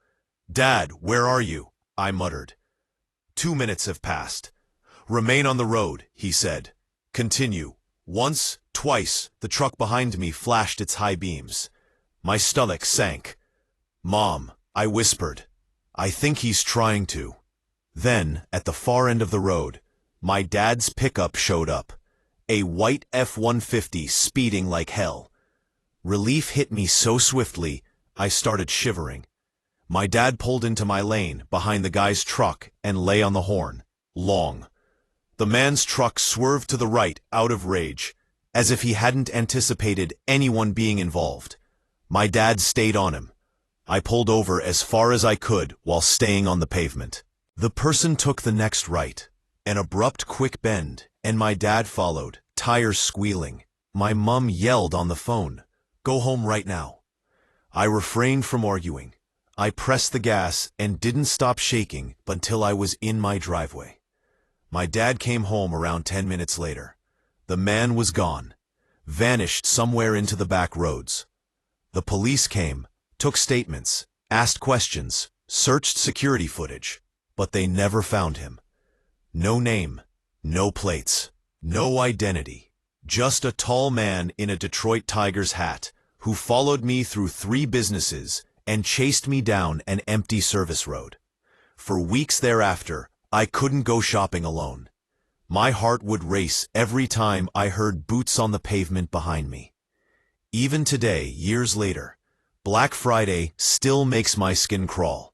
"Dad, where are you?" I muttered. 2 minutes have passed. "Remain on the road," he said. "Continue." Once, twice, the truck behind me flashed its high beams. My stomach sank. "Mom," I whispered. "I think he's trying to." Then, at the far end of the road, my dad's pickup showed up. A white F-150 speeding like hell. Relief hit me so swiftly, I started shivering. My dad pulled into my lane behind the guy's truck and lay on the horn. Long. The man's truck swerved to the right out of rage, as if he hadn't anticipated anyone being involved. My dad stayed on him. I pulled over as far as I could while staying on the pavement. The person took the next right, an abrupt quick bend, and my dad followed, tires squealing. My mom yelled on the phone, "Go home right now." I refrained from arguing. I pressed the gas and didn't stop shaking until I was in my driveway. My dad came home around 10 minutes later. The man was gone, vanished somewhere into the back roads. The police came, took statements, asked questions, searched security footage, but they never found him. No name, no plates, no identity. Just a tall man in a Detroit Tigers hat who followed me through 3 businesses and chased me down an empty service road. For weeks thereafter, I couldn't go shopping alone. My heart would race every time I heard boots on the pavement behind me. Even today, years later, Black Friday still makes my skin crawl.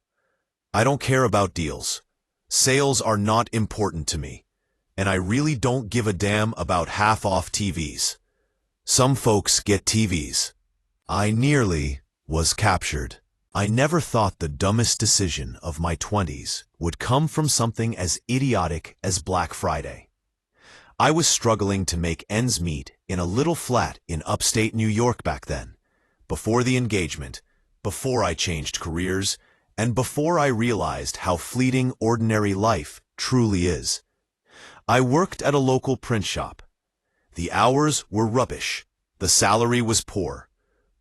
I don't care about deals. Sales are not important to me, and I really don't give a damn about half-off TVs. Some folks get TVs. I nearly was captured. I never thought the dumbest decision of my 20s would come from something as idiotic as Black Friday. I was struggling to make ends meet in a little flat in upstate New York back then, before the engagement, before I changed careers, and before I realized how fleeting ordinary life truly is. I worked at a local print shop. The hours were rubbish, the salary was poor,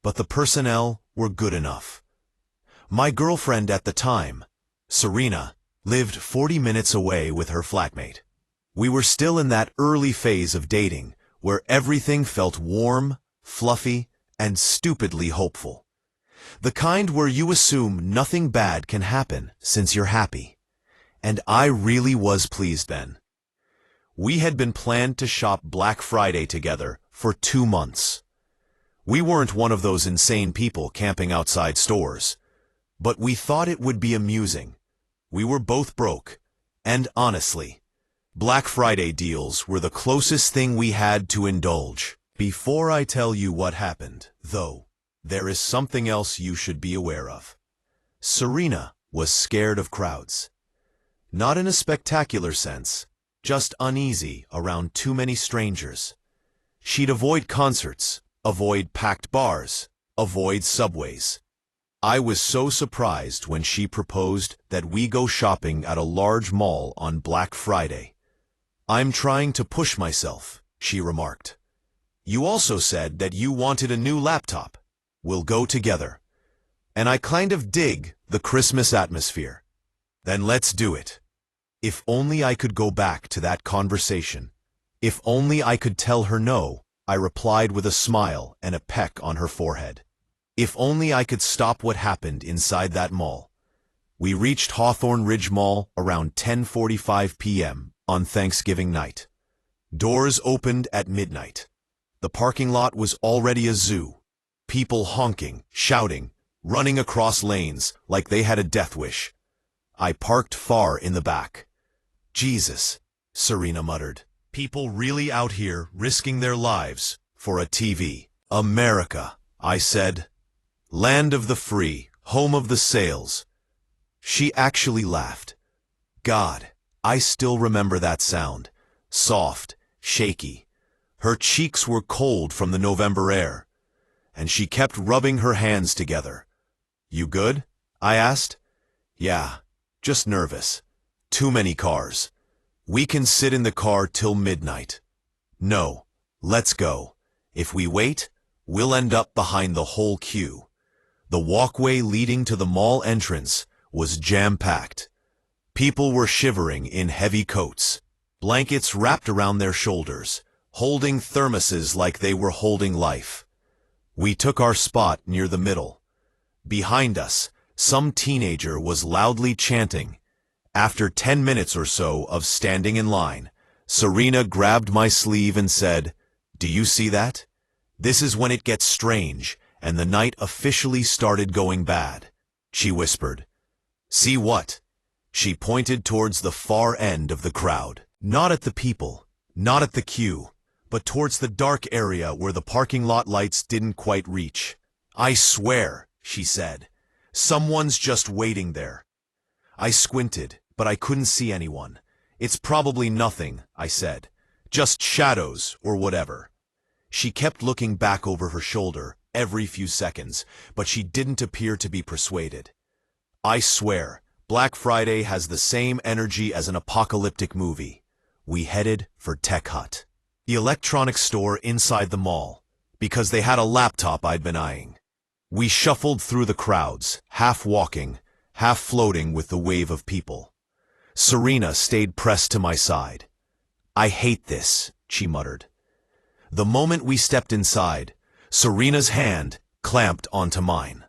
but the personnel were good enough. My girlfriend at the time, Serena, lived 40 minutes away with her flatmate. We were still in that early phase of dating where everything felt warm, fluffy, and stupidly hopeful. The kind where you assume nothing bad can happen since you're happy. And I really was pleased then. We had been planned to shop Black Friday together for 2 months. We weren't one of those insane people camping outside stores, but we thought it would be amusing. We were both broke, and honestly, Black Friday deals were the closest thing we had to indulge. Before I tell you what happened, though, there is something else you should be aware of. Serena was scared of crowds. Not in a spectacular sense, just uneasy around too many strangers. She'd avoid concerts, avoid packed bars, avoid subways. I was so surprised when she proposed that we go shopping at a large mall on Black Friday. "I'm trying to push myself," she remarked. "You also said that you wanted a new laptop. We'll go together. And I kind of dig the Christmas atmosphere. Then let's do it." If only I could go back to that conversation. If only I could tell her no, I replied with a smile and a peck on her forehead. If only I could stop what happened inside that mall. We reached Hawthorne Ridge Mall around 10:45 p.m. on Thanksgiving night. Doors opened at midnight. The parking lot was already a zoo. People honking, shouting, running across lanes like they had a death wish. I parked far in the back. "Jesus," Serena muttered. "People really out here risking their lives for a TV." "America," I said. "Land of the free, home of the sales." She actually laughed. God, I still remember that sound. Soft, shaky. Her cheeks were cold from the November air, and she kept rubbing her hands together. "You good?" I asked. "Yeah, just nervous. Too many cars. We can sit in the car till midnight." "No, let's go. If we wait, we'll end up behind the whole queue." The walkway leading to the mall entrance was jam-packed. People were shivering in heavy coats, blankets wrapped around their shoulders, holding thermoses like they were holding life. We took our spot near the middle. Behind us, some teenager was loudly chanting. After 10 minutes or so of standing in line, Serena grabbed my sleeve and said, "Do you see that? This is when it gets strange, and the night officially started going bad," she whispered. "See what?" She pointed towards the far end of the crowd. Not at the people, not at the queue, but towards the dark area where the parking lot lights didn't quite reach. "I swear," she said, "someone's just waiting there." I squinted, but I couldn't see anyone. "It's probably nothing," I said. "Just shadows or whatever." She kept looking back over her shoulder every few seconds, but she didn't appear to be persuaded. I swear, Black Friday has the same energy as an apocalyptic movie. We headed for Tech Hut, the electronics store inside the mall, because they had a laptop I'd been eyeing. We shuffled through the crowds, half walking, half floating with the wave of people. Serena stayed pressed to my side. "I hate this," she muttered. The moment we stepped inside, Serena's hand clamped onto mine.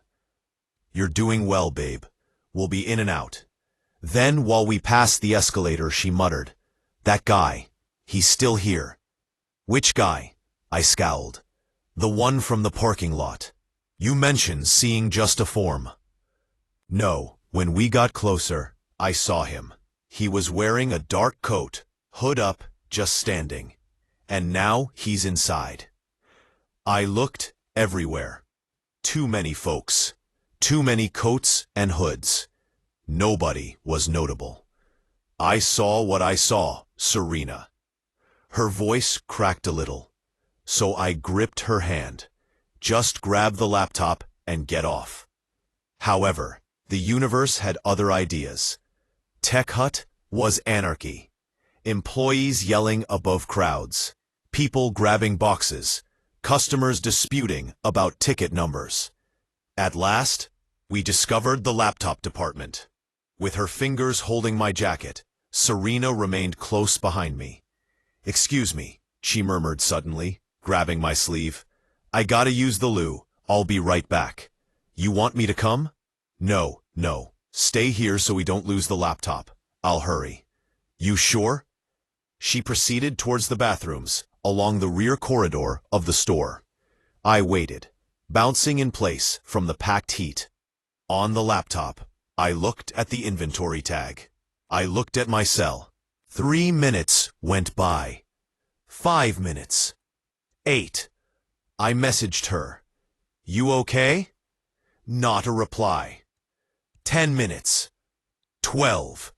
"You're doing well, babe. We'll be in and out." Then, while we passed the escalator, she muttered, "That guy, he's still here." "Which guy?" I scowled. "The one from the parking lot. You mentioned seeing just a form." No, when we got closer, I saw him. He was wearing a dark coat, hood up, just standing. And now he's inside. I looked everywhere. Too many folks. Too many coats and hoods. Nobody was notable. "I saw what I saw, Serena." Her voice cracked a little, so I gripped her hand. "Just grab the laptop and get off." However, the universe had other ideas. Tech Hut was anarchy. Employees yelling above crowds. People grabbing boxes. Customers disputing about ticket numbers. At last, we discovered the laptop department. With her fingers holding my jacket, Serena remained close behind me. "Excuse me," she murmured suddenly, grabbing my sleeve. "I gotta use the loo. I'll be right back." You want me to come? No, no. Stay here so we don't lose the laptop. I'll hurry. You sure? She proceeded towards the bathrooms, along the rear corridor of the store. I waited, bouncing in place from the packed heat. On the laptop, I looked at the inventory tag. I looked at my cell. 3 minutes went by. 5 minutes. 8. I messaged her. You okay? Not a reply. 10 minutes. 12.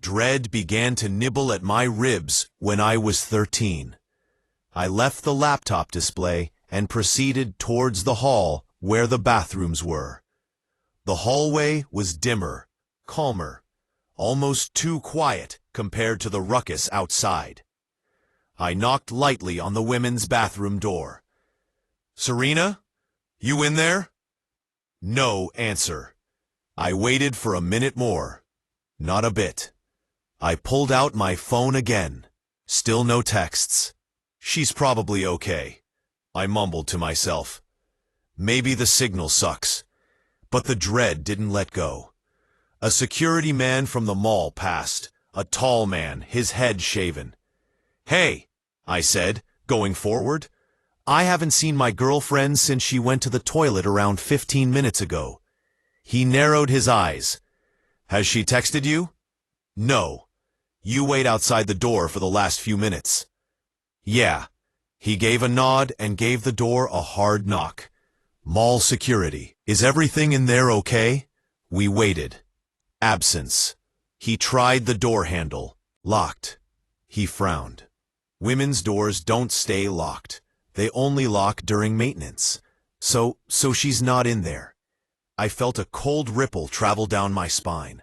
Dread began to nibble at my ribs when I was 13. I left the laptop display and proceeded towards the hall where the bathrooms were. The hallway was dimmer, calmer, almost too quiet compared to the ruckus outside. I knocked lightly on the women's bathroom door. Serena? You in there? No answer. I waited for a minute more. Not a bit. I pulled out my phone again. Still no texts. She's probably okay, I mumbled to myself. Maybe the signal sucks. But the dread didn't let go. A security man from the mall passed, a tall man, his head shaven. Hey, I said, going forward. I haven't seen my girlfriend since she went to the toilet around 15 minutes ago. He narrowed his eyes. Has she texted you? No. You wait outside the door for the last few minutes. Yeah. He gave a nod and gave the door a hard knock. Mall security. Is everything in there okay? We waited. Absence. He tried the door handle. Locked. He frowned. Women's doors don't stay locked. They only lock during maintenance. So she's not in there. I felt a cold ripple travel down my spine.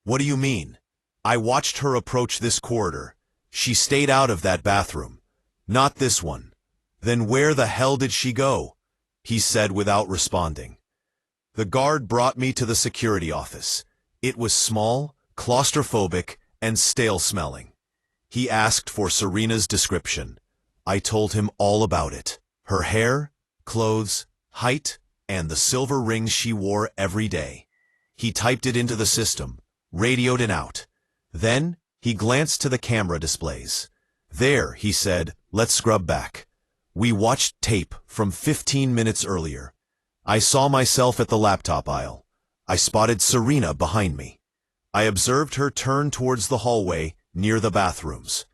What do you mean? I watched her approach this corridor. She stayed out of that bathroom. Not this one. Then where the hell did she go? He said without responding. The guard brought me to the security office. It was small, claustrophobic, and stale-smelling. He asked for Serena's description. I told him all about it. Her hair, clothes, height, and the silver rings she wore every day. He typed it into the system, radioed it out. Then, he glanced to the camera displays. There, he said, let's scrub back. We watched tape from 15 minutes earlier. I saw myself at the laptop aisle. I spotted Serena behind me. I observed her turn towards the hallway near the bathrooms.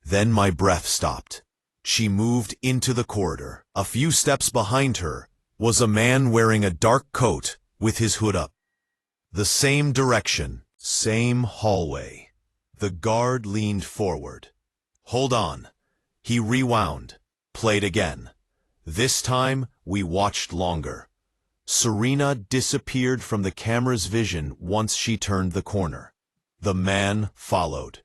Then my breath stopped. She moved into the corridor. A few steps behind her was a man wearing a dark coat with his hood up. The same direction, same hallway. The guard leaned forward. Hold on. He rewound, played again. This time, we watched longer. Serena disappeared from the camera's vision once she turned the corner. The man followed.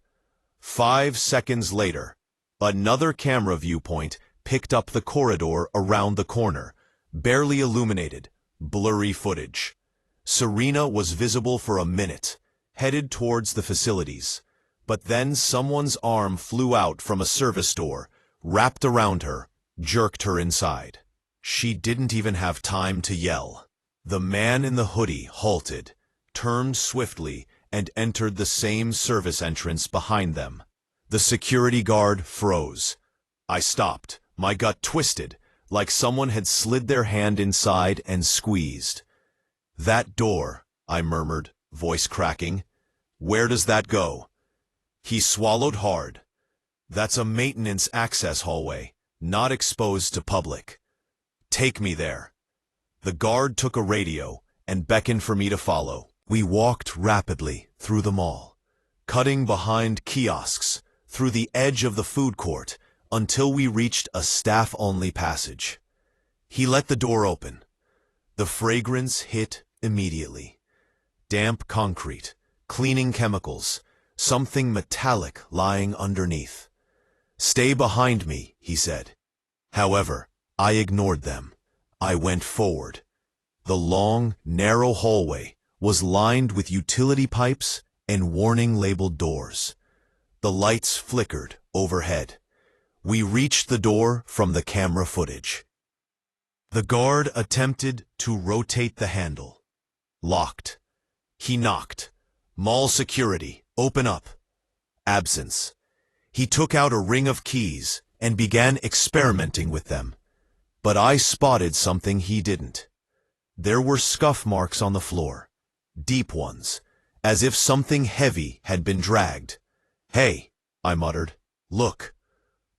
5 seconds later, another camera viewpoint picked up the corridor around the corner, barely illuminated, blurry footage. Serena was visible for a minute, headed towards the facilities. But then someone's arm flew out from a service door, wrapped around her, jerked her inside. She didn't even have time to yell. The man in the hoodie halted, turned swiftly, and entered the same service entrance behind them. The security guard froze. I stopped, my gut twisted, like someone had slid their hand inside and squeezed. That door, I murmured, voice cracking. Where does that go? He swallowed hard. That's a maintenance access hallway, not exposed to public. Take me there. The guard took a radio and beckoned for me to follow. We walked rapidly through the mall, cutting behind kiosks, through the edge of the food court, until we reached a staff-only passage. He let the door open. The fragrance hit immediately. Damp concrete, cleaning chemicals, something metallic lying underneath. Stay behind me, he said. However, I ignored them. I went forward. The long, narrow hallway was lined with utility pipes and warning-labeled doors. The lights flickered overhead. We reached the door from the camera footage. The guard attempted to rotate the handle. Locked. He knocked. Mall security, open up. Absence. He took out a ring of keys and began experimenting with them. But I spotted something he didn't. There were scuff marks on the floor. Deep ones, as if something heavy had been dragged. "Hey," I muttered. "Look."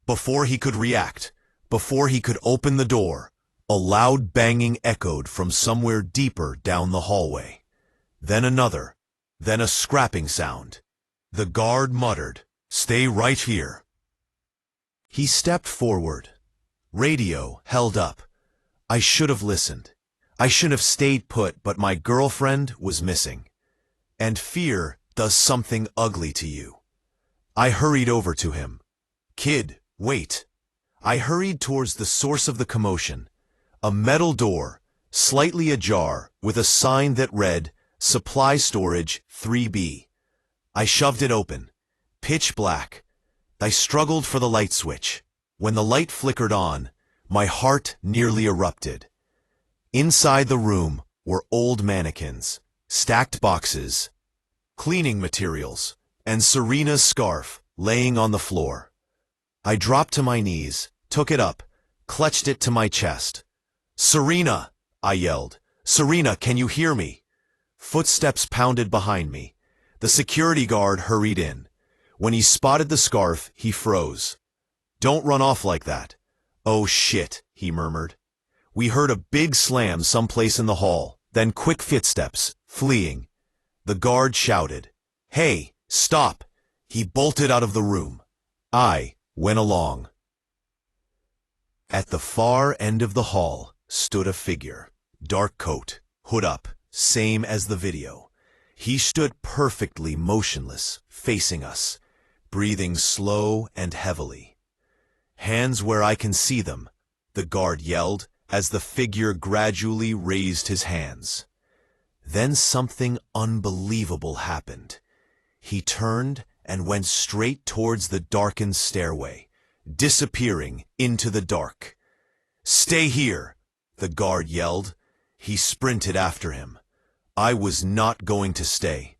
Before he could react, before he could open the door, a loud banging echoed from somewhere deeper down the hallway. Then another, then a scrapping sound. The guard muttered, "Stay right here." He stepped forward. Radio held up. I should have listened. I should have stayed put, but my girlfriend was missing. And fear does something ugly to you. I hurried over to him. "Kid, wait." I hurried towards the source of the commotion. A metal door, slightly ajar, with a sign that read, "Supply Storage 3B." I shoved it open. Pitch black. I struggled for the light switch. When the light flickered on, my heart nearly erupted. Inside the room were old mannequins, stacked boxes, cleaning materials, and Serena's scarf laying on the floor. I dropped to my knees, took it up, clutched it to my chest. "Serena!" I yelled. "Serena, can you hear me?" Footsteps pounded behind me. The security guard hurried in. When he spotted the scarf, he froze. "Don't run off like that." "Oh shit," he murmured. We heard a big slam someplace in the hall, then quick footsteps, fleeing. The guard shouted, "Hey, stop!" He bolted out of the room. I went along. At the far end of the hall stood a figure. Dark coat, hood up, same as the video. He stood perfectly motionless, facing us, breathing slow and heavily. "Hands where I can see them," the guard yelled as the figure gradually raised his hands. Then something unbelievable happened. He turned and went straight towards the darkened stairway, disappearing into the dark. "Stay here," the guard yelled. He sprinted after him. I was not going to stay.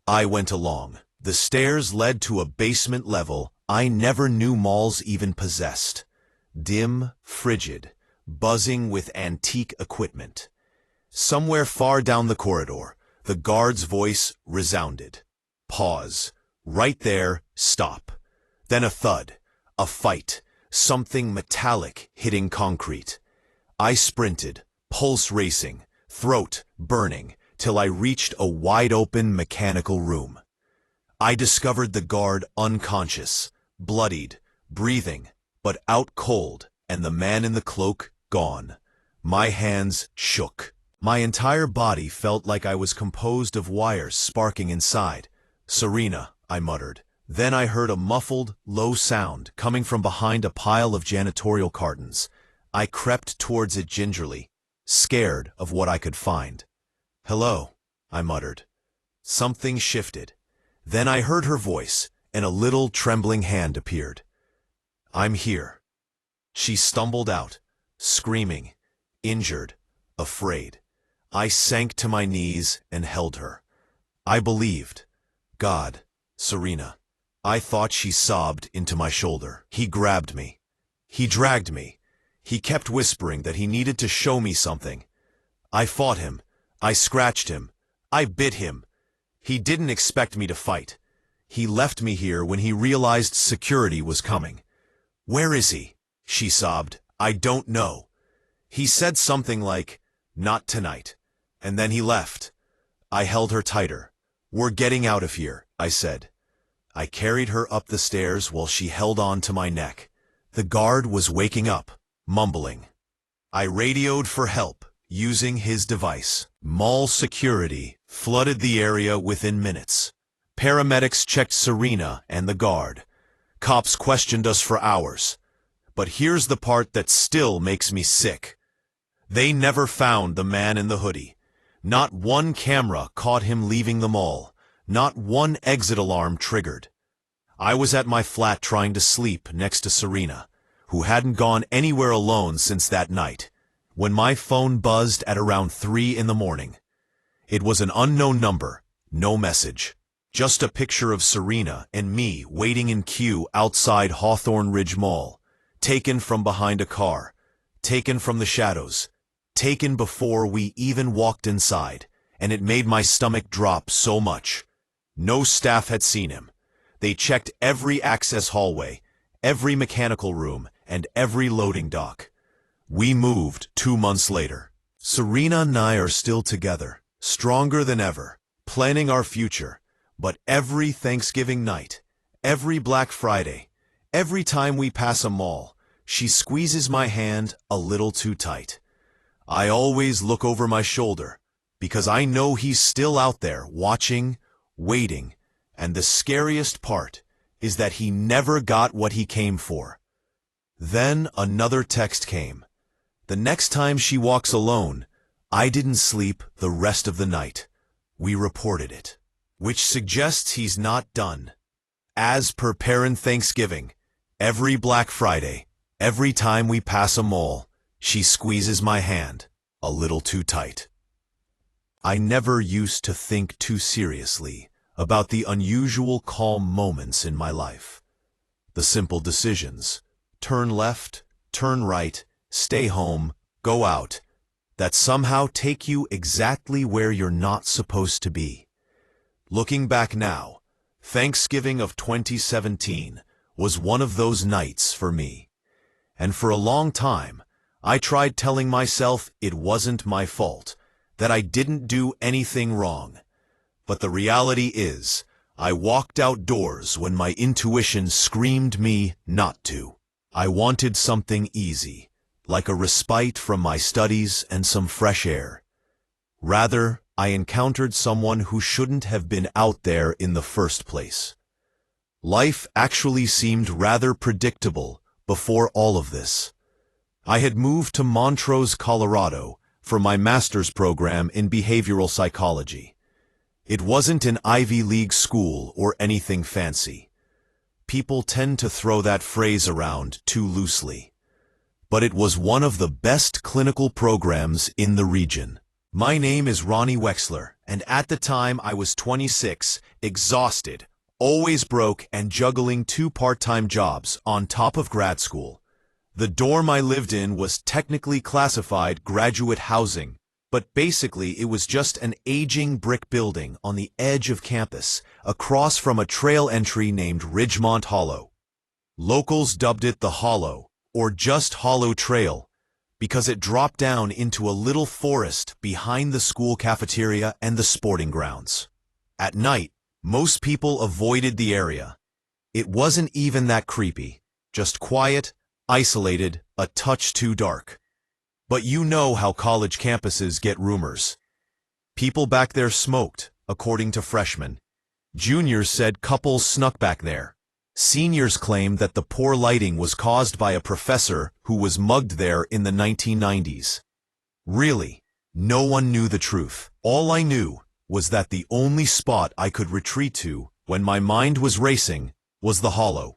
I went along. The stairs led to a basement level I never knew malls even possessed. Dim, frigid, buzzing with antique equipment. Somewhere far down the corridor, the guard's voice resounded. "Pause. Right there, stop." Then a thud, a fight, something metallic hitting concrete. I sprinted, pulse racing, throat burning, till I reached a wide-open mechanical room. I discovered the guard unconscious, bloodied, breathing, but out cold, and the man in the cloak gone. My hands shook. My entire body felt like I was composed of wires sparking inside. "Serena," I muttered. Then I heard a muffled, low sound coming from behind a pile of janitorial cartons. I crept towards it gingerly, scared of what I could find. "Hello," I muttered. Something shifted. Then I heard her voice, and a little trembling hand appeared. "I'm here." She stumbled out, screaming, injured, afraid. I sank to my knees and held her. I believed. "God, Serena." I thought she sobbed into my shoulder. He grabbed me. He dragged me. He kept whispering that he needed to show me something. I fought him. I scratched him. I bit him. He didn't expect me to fight. He left me here when he realized security was coming. "Where is he?" she sobbed. "I don't know." He said something like, "Not tonight." And then he left. I held her tighter. "We're getting out of here," I said. I carried her up the stairs while she held on to my neck. The guard was waking up, mumbling. I radioed for help, using his device. Mall security flooded the area within minutes. Paramedics checked Serena and the guard. Cops questioned us for hours. But here's the part that still makes me sick. They never found the man in the hoodie. Not one camera caught him leaving the mall. Not one exit alarm triggered. I was at my flat trying to sleep next to Serena, who hadn't gone anywhere alone since that night. when my phone buzzed at around 3 in the morning. It was an unknown number, no message. Just a picture of Serena and me waiting in queue outside Hawthorne Ridge Mall, taken from behind a car, taken from the shadows, taken before we even walked inside, and it made my stomach drop so much. No staff had seen him. They checked every access hallway, every mechanical room, and every loading dock. We moved 2 months later. Serena and I are still together, stronger than ever, planning our future. But every Thanksgiving night, every Black Friday, every time we pass a mall, she squeezes my hand a little too tight. I always look over my shoulder, because I know he's still out there watching, waiting, and the scariest part is that he never got what he came for. Then another text came. The next time she walks alone, I didn't sleep the rest of the night. We reported it, which suggests he's not done. As per parent Thanksgiving, every Black Friday, every time we pass a mall, she squeezes my hand a little too tight. I never used to think too seriously about the unusual calm moments in my life. The simple decisions, turn left, turn right, stay home, go out, that somehow take you exactly where you're not supposed to be. Looking back now, Thanksgiving of 2017 was one of those nights for me. And for a long time, I tried telling myself it wasn't my fault, that I didn't do anything wrong. But the reality is, I walked outdoors when my intuition screamed me not to. I wanted something easy, like a respite from my studies and some fresh air. Rather, I encountered someone who shouldn't have been out there in the first place. Life actually seemed rather predictable before all of this. I had moved to Montrose, Colorado, for my master's program in behavioral psychology. It wasn't an Ivy League school or anything fancy. People tend to throw that phrase around too loosely. But it was one of the best clinical programs in the region. My name is Ronnie Wexler, and at the time I was 26, exhausted, always broke, and juggling 2 part-time jobs on top of grad school. The dorm I lived in was technically classified graduate housing, but basically it was just an aging brick building on the edge of campus, across from a trail entry named Ridgemont Hollow. Locals dubbed it the Hollow, or just Hollow Trail, because it dropped down into a little forest behind the school cafeteria and the sporting grounds. At night, most people avoided the area. It wasn't even that creepy, just quiet, isolated, a touch too dark. But you know how college campuses get rumors. People back there smoked, according to freshmen. Juniors said couples snuck back there. Seniors claimed that the poor lighting was caused by a professor who was mugged there in the 1990s. Really, no one knew the truth. All I knew was that the only spot I could retreat to when my mind was racing was the Hollow.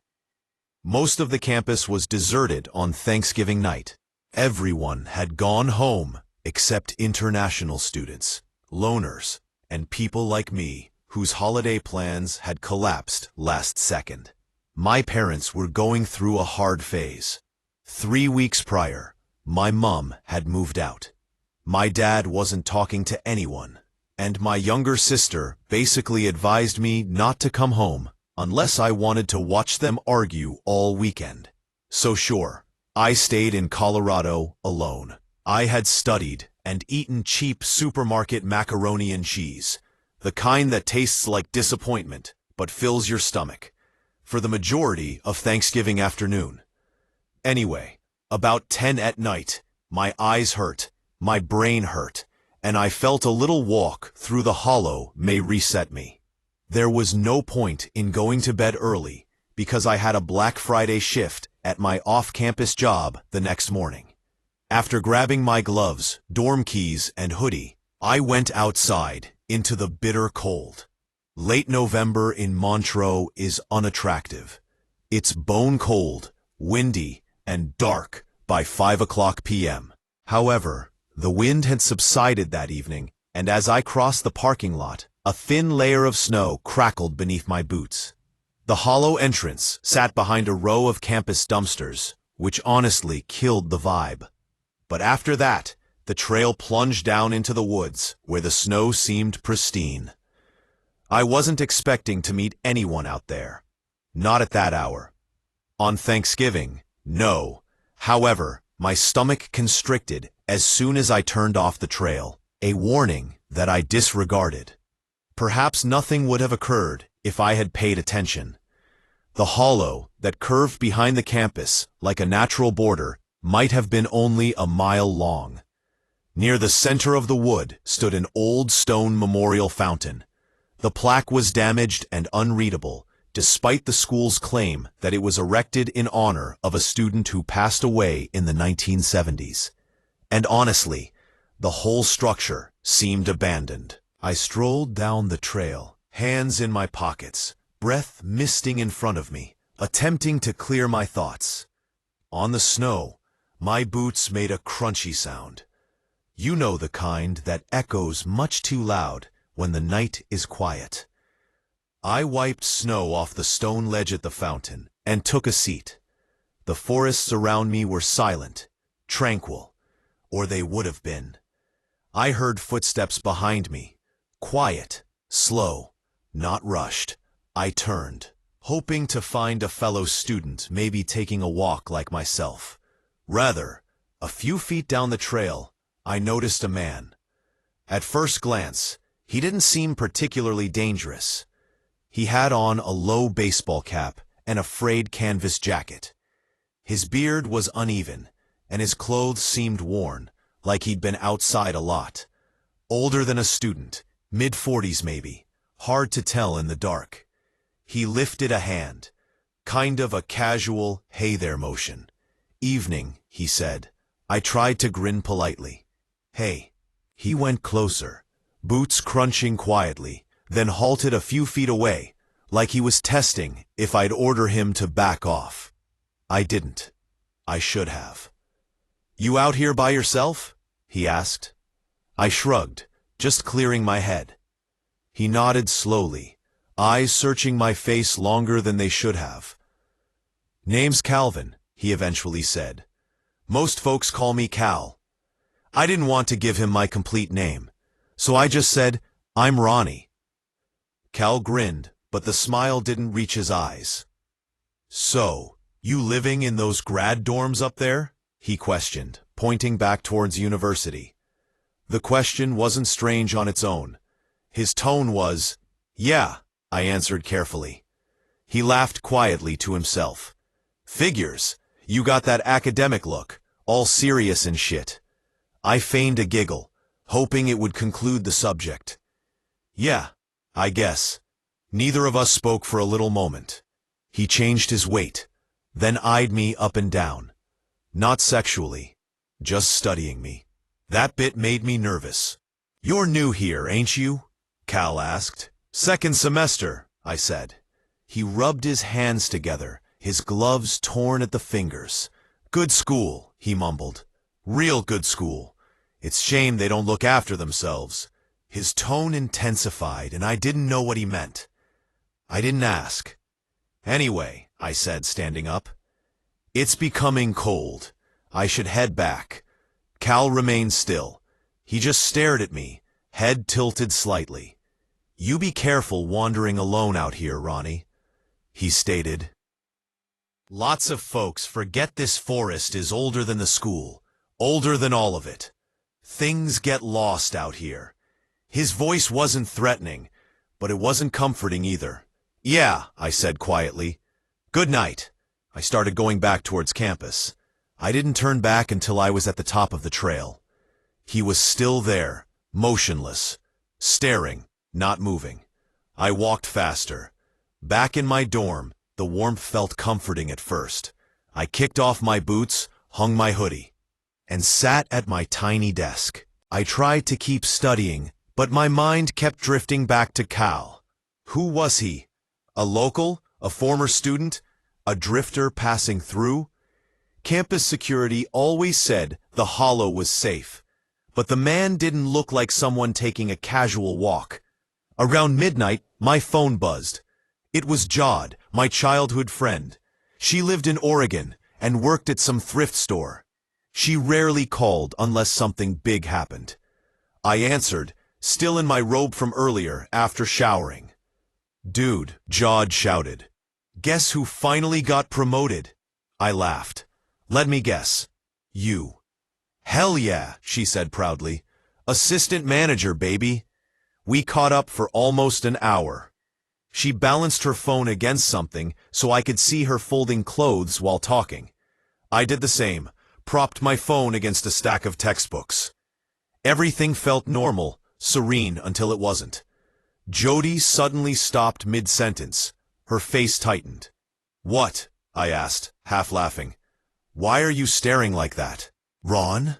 Most of the campus was deserted on Thanksgiving night. Everyone had gone home except international students, loners, and people like me whose holiday plans had collapsed last second. My parents were going through a hard phase. 3 weeks prior, my mom had moved out. My dad wasn't talking to anyone, and my younger sister basically advised me not to come home unless I wanted to watch them argue all weekend. So sure, I stayed in Colorado alone. I had studied and eaten cheap supermarket macaroni and cheese, the kind that tastes like disappointment but fills your stomach, for the majority of Thanksgiving afternoon. Anyway, about 10 at night, my eyes hurt, my brain hurt, and I felt a little walk through the Hollow may reset me. There was no point in going to bed early because I had a Black Friday shift at my off-campus job the next morning. After grabbing my gloves, dorm keys, and hoodie, I went outside into the bitter cold. Late November in Montreux is unattractive. It's bone cold, windy, and dark by 5 o'clock p.m. However, the wind had subsided that evening, and as I crossed the parking lot, a thin layer of snow crackled beneath my boots. The hollow entrance sat behind a row of campus dumpsters, which honestly killed the vibe. But after that, the trail plunged down into the woods, where the snow seemed pristine. I wasn't expecting to meet anyone out there. Not at that hour. On Thanksgiving, no. However, my stomach constricted as soon as I turned off the trail, a warning that I disregarded. Perhaps nothing would have occurred if I had paid attention. The hollow that curved behind the campus like a natural border might have been only a mile long. Near the center of the wood stood an old stone memorial fountain. The plaque was damaged and unreadable, despite the school's claim that it was erected in honor of a student who passed away in the 1970s. And honestly, the whole structure seemed abandoned. I strolled down the trail, hands in my pockets, breath misting in front of me, attempting to clear my thoughts. On the snow, my boots made a crunchy sound. You know the kind that echoes much too loud when the night is quiet. I wiped snow off the stone ledge at the fountain and took a seat. The forests around me were silent, tranquil, or they would have been. I heard footsteps behind me, quiet, slow, not rushed. I turned, hoping to find a fellow student maybe taking a walk like myself. Rather, a few feet down the trail, I noticed a man. At first glance, he didn't seem particularly dangerous. He had on a low baseball cap and a frayed canvas jacket. His beard was uneven, and his clothes seemed worn, like he'd been outside a lot. Older than a student, mid-40s maybe, hard to tell in the dark. He lifted a hand, kind of a casual, hey there motion. Evening, he said. I tried to grin politely. Hey. He went closer, boots crunching quietly, then halted a few feet away, like he was testing if I'd order him to back off. I didn't. I should have. You out here by yourself? He asked. I shrugged, just clearing my head. He nodded slowly, eyes searching my face longer than they should have. Name's Calvin, he eventually said. Most folks call me Cal. I didn't want to give him my complete name, so I just said, I'm Ronnie. Cal grinned, but the smile didn't reach his eyes. So, you living in those grad dorms up there? He questioned, pointing back towards university. The question wasn't strange on its own. His tone was, yeah, I answered carefully. He laughed quietly to himself. Figures, you got that academic look, all serious and shit. I feigned a giggle, hoping it would conclude the subject. Yeah, I guess. Neither of us spoke for a little moment. He changed his weight, then eyed me up and down. Not sexually, just studying me. That bit made me nervous. You're new here, ain't you? Cal asked. Second semester, I said. He rubbed his hands together, his gloves torn at the fingers. Good school, he mumbled. Real good school. It's shame they don't look after themselves. His tone intensified, and I didn't know what he meant. I didn't ask. Anyway, I said, standing up. It's becoming cold. I should head back. Cal remained still. He just stared at me, head tilted slightly. You be careful wandering alone out here, Ronnie, he stated. Lots of folks forget this forest is older than the school, older than all of it. Things get lost out here. His voice wasn't threatening, but it wasn't comforting either. Yeah, I said quietly. Good night. I started going back towards campus. I didn't turn back until I was at the top of the trail. He was still there, motionless, staring, not moving. I walked faster. Back in my dorm, the warmth felt comforting at first. I kicked off my boots, hung my hoodie, and sat at my tiny desk. I tried to keep studying, but my mind kept drifting back to Cal. Who was he? A local? A former student? A drifter passing through? Campus security always said the hollow was safe, but the man didn't look like someone taking a casual walk. Around midnight, my phone buzzed. It was Jod, my childhood friend. She lived in Oregon and worked at some thrift store. She rarely called unless something big happened. I answered, still in my robe from earlier, after showering. "Dude," Jod shouted. "Guess who finally got promoted?" I laughed. "Let me guess. You." "Hell yeah," she said proudly. "Assistant manager, baby." We caught up for almost an hour. She balanced her phone against something so I could see her folding clothes while talking. I did the same, propped my phone against a stack of textbooks. Everything felt normal, serene until it wasn't. Jody suddenly stopped mid-sentence. Her face tightened. "What?" I asked, half laughing. "Why are you staring like that?" "Ron?"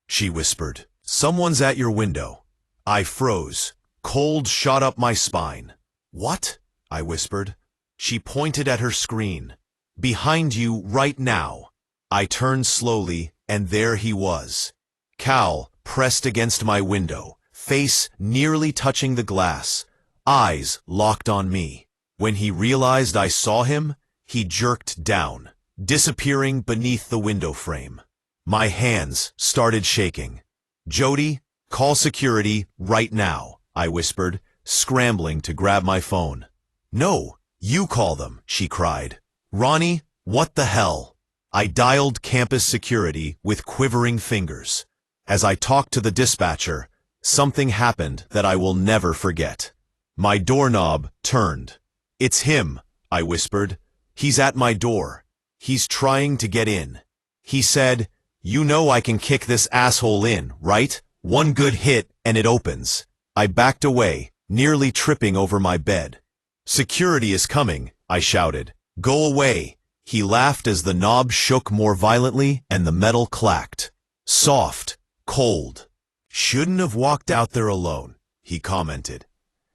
she whispered. "Someone's at your window." I froze. Cold shot up my spine. "What?" I whispered. She pointed at her screen. "Behind you right now." I turned slowly, and there he was. Cal pressed against my window, face nearly touching the glass, eyes locked on me. When he realized I saw him, he jerked down, disappearing beneath the window frame. My hands started shaking. "Jody, call security right now," I whispered, scrambling to grab my phone. "No, you call them," she cried. "Ronnie, what the hell?" I dialed campus security with quivering fingers. As I talked to the dispatcher, something happened that I will never forget. My doorknob turned. "It's him," I whispered. "He's at my door. He's trying to get in." He said, "You know I can kick this asshole in, right? One good hit and it opens." I backed away, nearly tripping over my bed. "Security is coming," I shouted. "Go away." He laughed as the knob shook more violently and the metal clacked. Soft, cold. "Shouldn't have walked out there alone," he commented.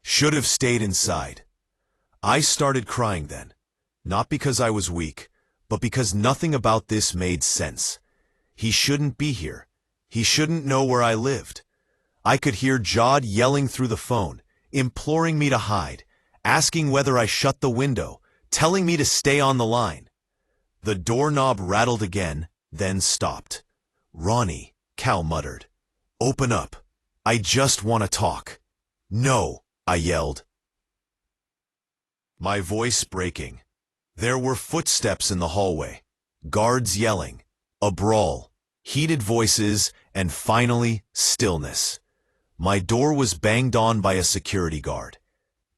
"Should have stayed inside." I started crying then, not because I was weak, but because nothing about this made sense. He shouldn't be here. He shouldn't know where I lived. I could hear Jod yelling through the phone, imploring me to hide, asking whether I shut the window, telling me to stay on the line. The doorknob rattled again, then stopped. "Ronnie," Cal muttered. "Open up. I just want to talk." "No," I yelled, my voice breaking. There were footsteps in the hallway, guards yelling, a brawl, heated voices, and finally, stillness. My door was banged on by a security guard.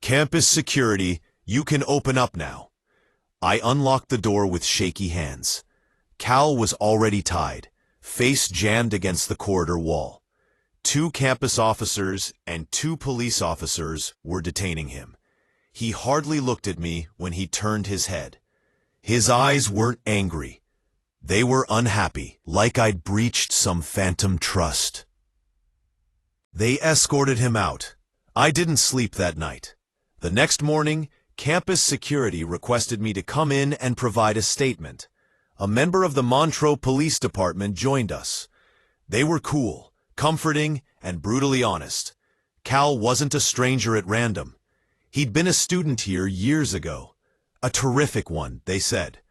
"Campus security, you can open up now." I unlocked the door with shaky hands. Cal was already tied, face jammed against the corridor wall. 2 campus officers and 2 police officers were detaining him. He hardly looked at me when he turned his head. His eyes weren't angry. They were unhappy, like I'd breached some phantom trust. They escorted him out. I didn't sleep that night. The next morning, campus security requested me to come in and provide a statement. A member of the Montreux Police Department joined us. They were cool, comforting, and brutally honest. Cal wasn't a stranger at random. He'd been a student here years ago. A terrific one, they said.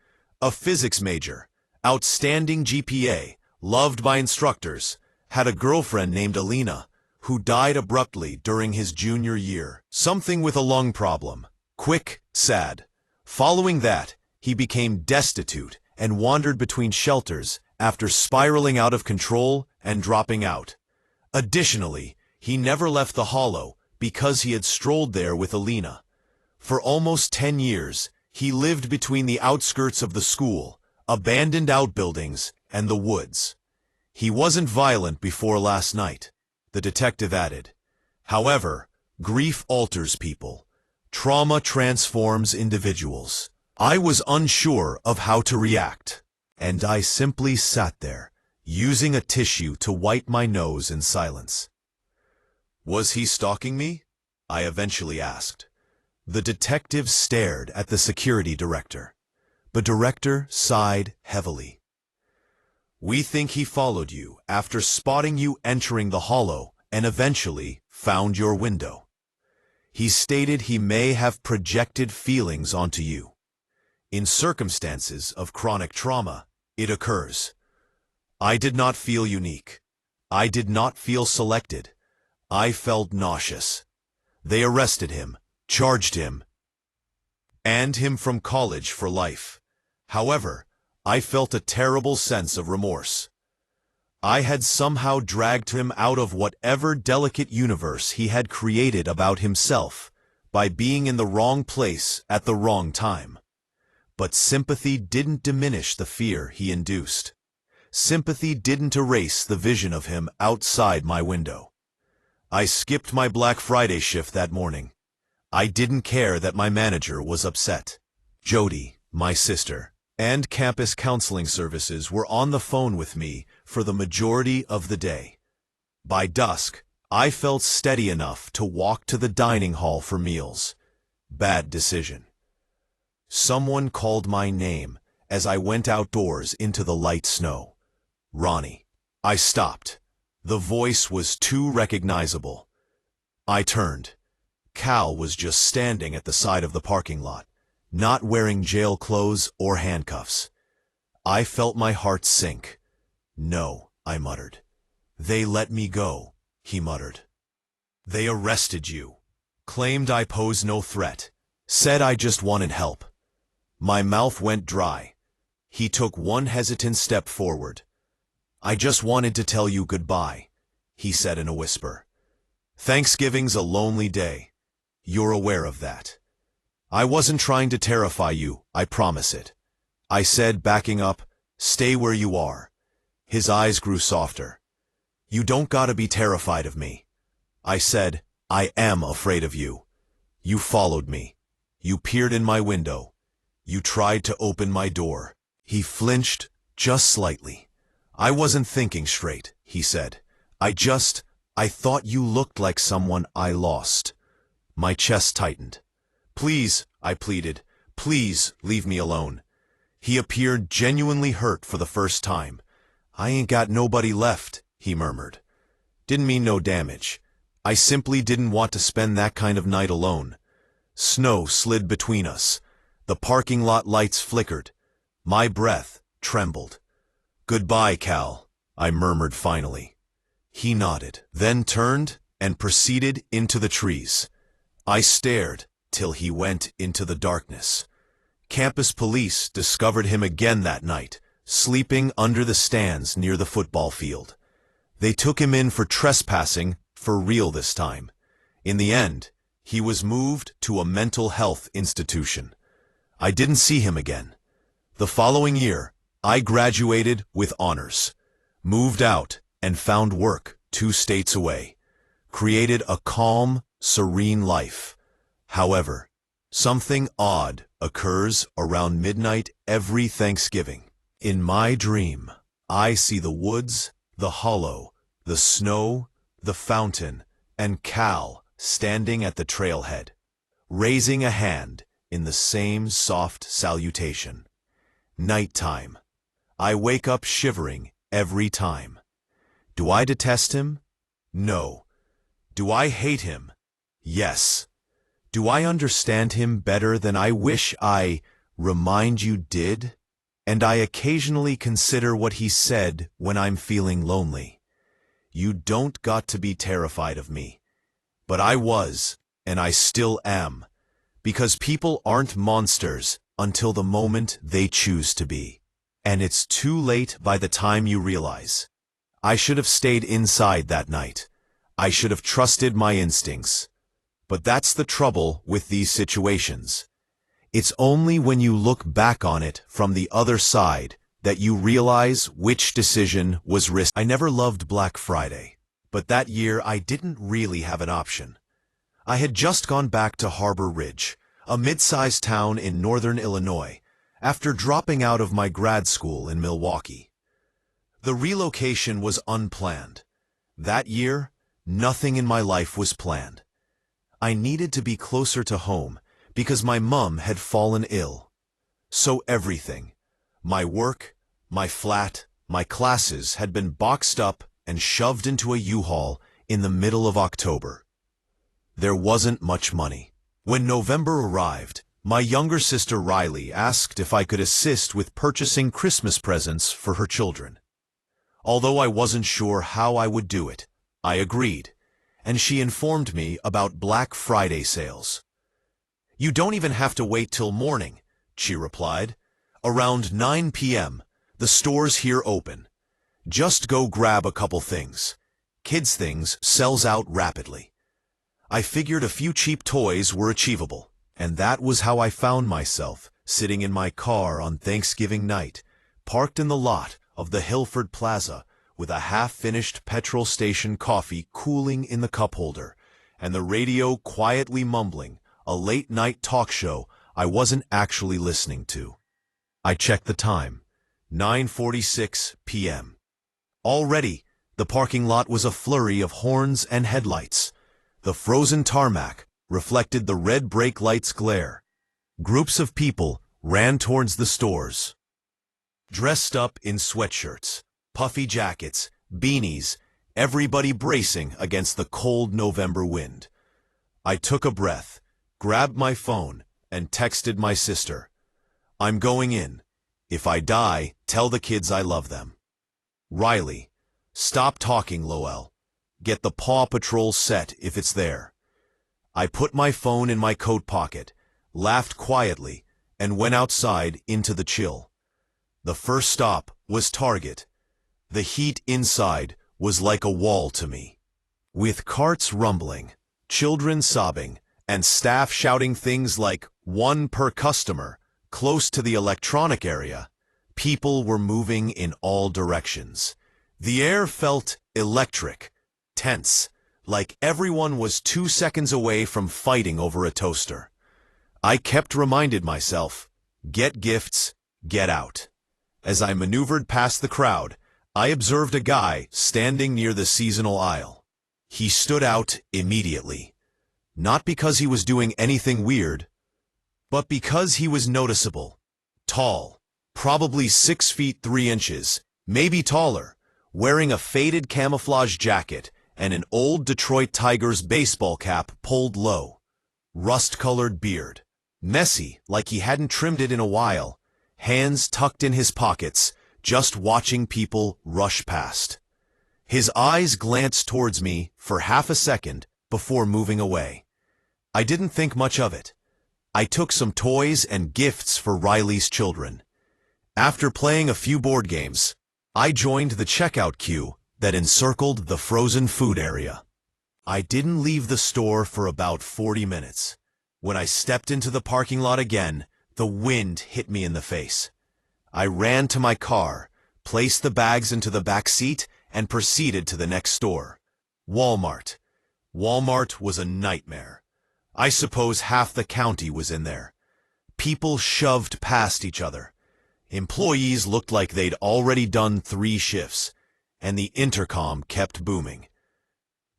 A physics major, outstanding GPA, loved by instructors, had a girlfriend named Alina, who died abruptly during his junior year. Something with a lung problem. Quick, sad. Following that, he became destitute and wandered between shelters after spiraling out of control and dropping out. Additionally, he never left the Hollow because he had strolled there with Alina. For almost 10 years, he lived between the outskirts of the school, abandoned outbuildings, and the woods. He wasn't violent before last night, the detective added. However, grief alters people. Trauma transforms individuals. I was unsure of how to react, and I simply sat there, using a tissue to wipe my nose in silence. "Was he stalking me?" I eventually asked. The detective stared at the security director. The director sighed heavily. We think he followed you after spotting you entering the hollow and eventually found your window. He stated he may have projected feelings onto you. In circumstances of chronic trauma, it occurs. I did not feel unique. I did not feel selected. I felt nauseous. They arrested him, charged him, and him from college for life. However, I felt a terrible sense of remorse. I had somehow dragged him out of whatever delicate universe he had created about himself by being in the wrong place at the wrong time. But sympathy didn't diminish the fear he induced. Sympathy didn't erase the vision of him outside my window. I skipped my Black Friday shift that morning. I didn't care that my manager was upset. Jody, my sister, and campus counseling services were on the phone with me for the majority of the day. By dusk, I felt steady enough to walk to the dining hall for meals. Bad decision. Someone called my name as I went outdoors into the light snow. Ronnie. I stopped. The voice was too recognizable. I turned. Cal was just standing at the side of the parking lot, not wearing jail clothes or handcuffs. I felt my heart sink. No, I muttered. They let me go, he muttered. They arrested you, claimed I posed no threat, said I just wanted help. My mouth went dry. He took one hesitant step forward. I just wanted to tell you goodbye, he said in a whisper. Thanksgiving's a lonely day. You're aware of that. I wasn't trying to terrify you, I promise it. I said, backing up, stay where you are. His eyes grew softer. You don't gotta be terrified of me. I said, I am afraid of you. You followed me. You peered in my window. You tried to open my door. He flinched just slightly. I wasn't thinking straight, he said. I thought you looked like someone I lost. My chest tightened. Please, I pleaded, please leave me alone. He appeared genuinely hurt for the first time. I ain't got nobody left, he murmured. Didn't mean no damage. I simply didn't want to spend that kind of night alone. Snow slid between us. The parking lot lights flickered. My breath trembled. Goodbye, Cal, I murmured finally. He nodded, then turned and proceeded into the trees. I stared till he went into the darkness. Campus police discovered him again that night, sleeping under the stands near the football field. They took him in for trespassing, for real this time. In the end, he was moved to a mental health institution. I didn't see him again. The following year, I graduated with honors, moved out and found work 2 states away, created a calm, serene life. However, something odd occurs around midnight every Thanksgiving. In my dream, I see the woods, the hollow, the snow, the fountain, and Cal standing at the trailhead, raising a hand in the same soft salutation. Nighttime. I wake up shivering every time. Do I detest him? No. Do I hate him? Yes. Do I understand him better than I wish I remind you did? And I occasionally consider what he said when I'm feeling lonely. You don't got to be terrified of me. But I was, and I still am, because people aren't monsters until the moment they choose to be. And it's too late by the time you realize. I should have stayed inside that night. I should have trusted my instincts. But that's the trouble with these situations. It's only when you look back on it from the other side that you realize which decision was risky. I never loved Black Friday, but that year I didn't really have an option. I had just gone back to Harbor Ridge, a mid-sized town in northern Illinois, after dropping out of my grad school in Milwaukee. The relocation was unplanned. That year, nothing in my life was planned. I needed to be closer to home because my mom had fallen ill. So everything, my work, my flat, My classes had been boxed up and shoved into a U-Haul in the middle of October. There wasn't much money. When November arrived, my younger sister Riley asked if I could assist with purchasing Christmas presents for her children. Although I wasn't sure how I would do it, I agreed, and she informed me about Black Friday sales. "You don't even have to wait till morning," she replied. "Around 9 p.m., the stores here open. Just go grab a couple things. Kids' things sells out rapidly." I figured a few cheap toys were achievable, and that was how I found myself sitting in my car on Thanksgiving night, parked in the lot of the Hilford Plaza with a half-finished petrol station coffee cooling in the cup holder, and the radio quietly mumbling a late-night talk show I wasn't actually listening to. I checked the time, 9:46 p.m. Already, the parking lot was a flurry of horns and headlights. The frozen tarmac reflected the red brake lights' glare. Groups of people ran towards the stores, dressed up in sweatshirts, puffy jackets, beanies, everybody bracing against the cold November wind. I took a breath, grabbed my phone, and texted my sister, "I'm going in. If I die, tell the kids I love them." "Riley, stop talking, Lowell. Get the Paw Patrol set if it's there." I put my phone in my coat pocket, laughed quietly, and went outside into the chill. The first stop was Target. The heat inside was like a wall to me. With carts rumbling, children sobbing, and staff shouting things like "one per customer" close to the electronic area, people were moving in all directions. The air felt electric, tense, like everyone was 2 seconds away from fighting over a toaster. I kept reminding myself, get gifts, get out. As I maneuvered past the crowd, I observed a guy standing near the seasonal aisle. He stood out immediately. Not because he was doing anything weird, but because he was noticeable. Tall, probably 6 feet 3 inches, maybe taller, wearing a faded camouflage jacket and an old Detroit Tigers baseball cap pulled low. Rust-colored beard, messy like he hadn't trimmed it in a while, hands tucked in his pockets, just watching people rush past. His eyes glanced towards me for half a second before moving away. I didn't think much of it. I took some toys and gifts for Riley's children. After playing a few board games, I joined the checkout queue that encircled the frozen food area. I didn't leave the store for about 40 minutes. When I stepped into the parking lot again, the wind hit me in the face. I ran to my car, placed the bags into the back seat, and proceeded to the next store. Walmart. Walmart was a nightmare. I suppose half the county was in there. People shoved past each other. Employees looked like they'd already done 3 shifts, and the intercom kept booming.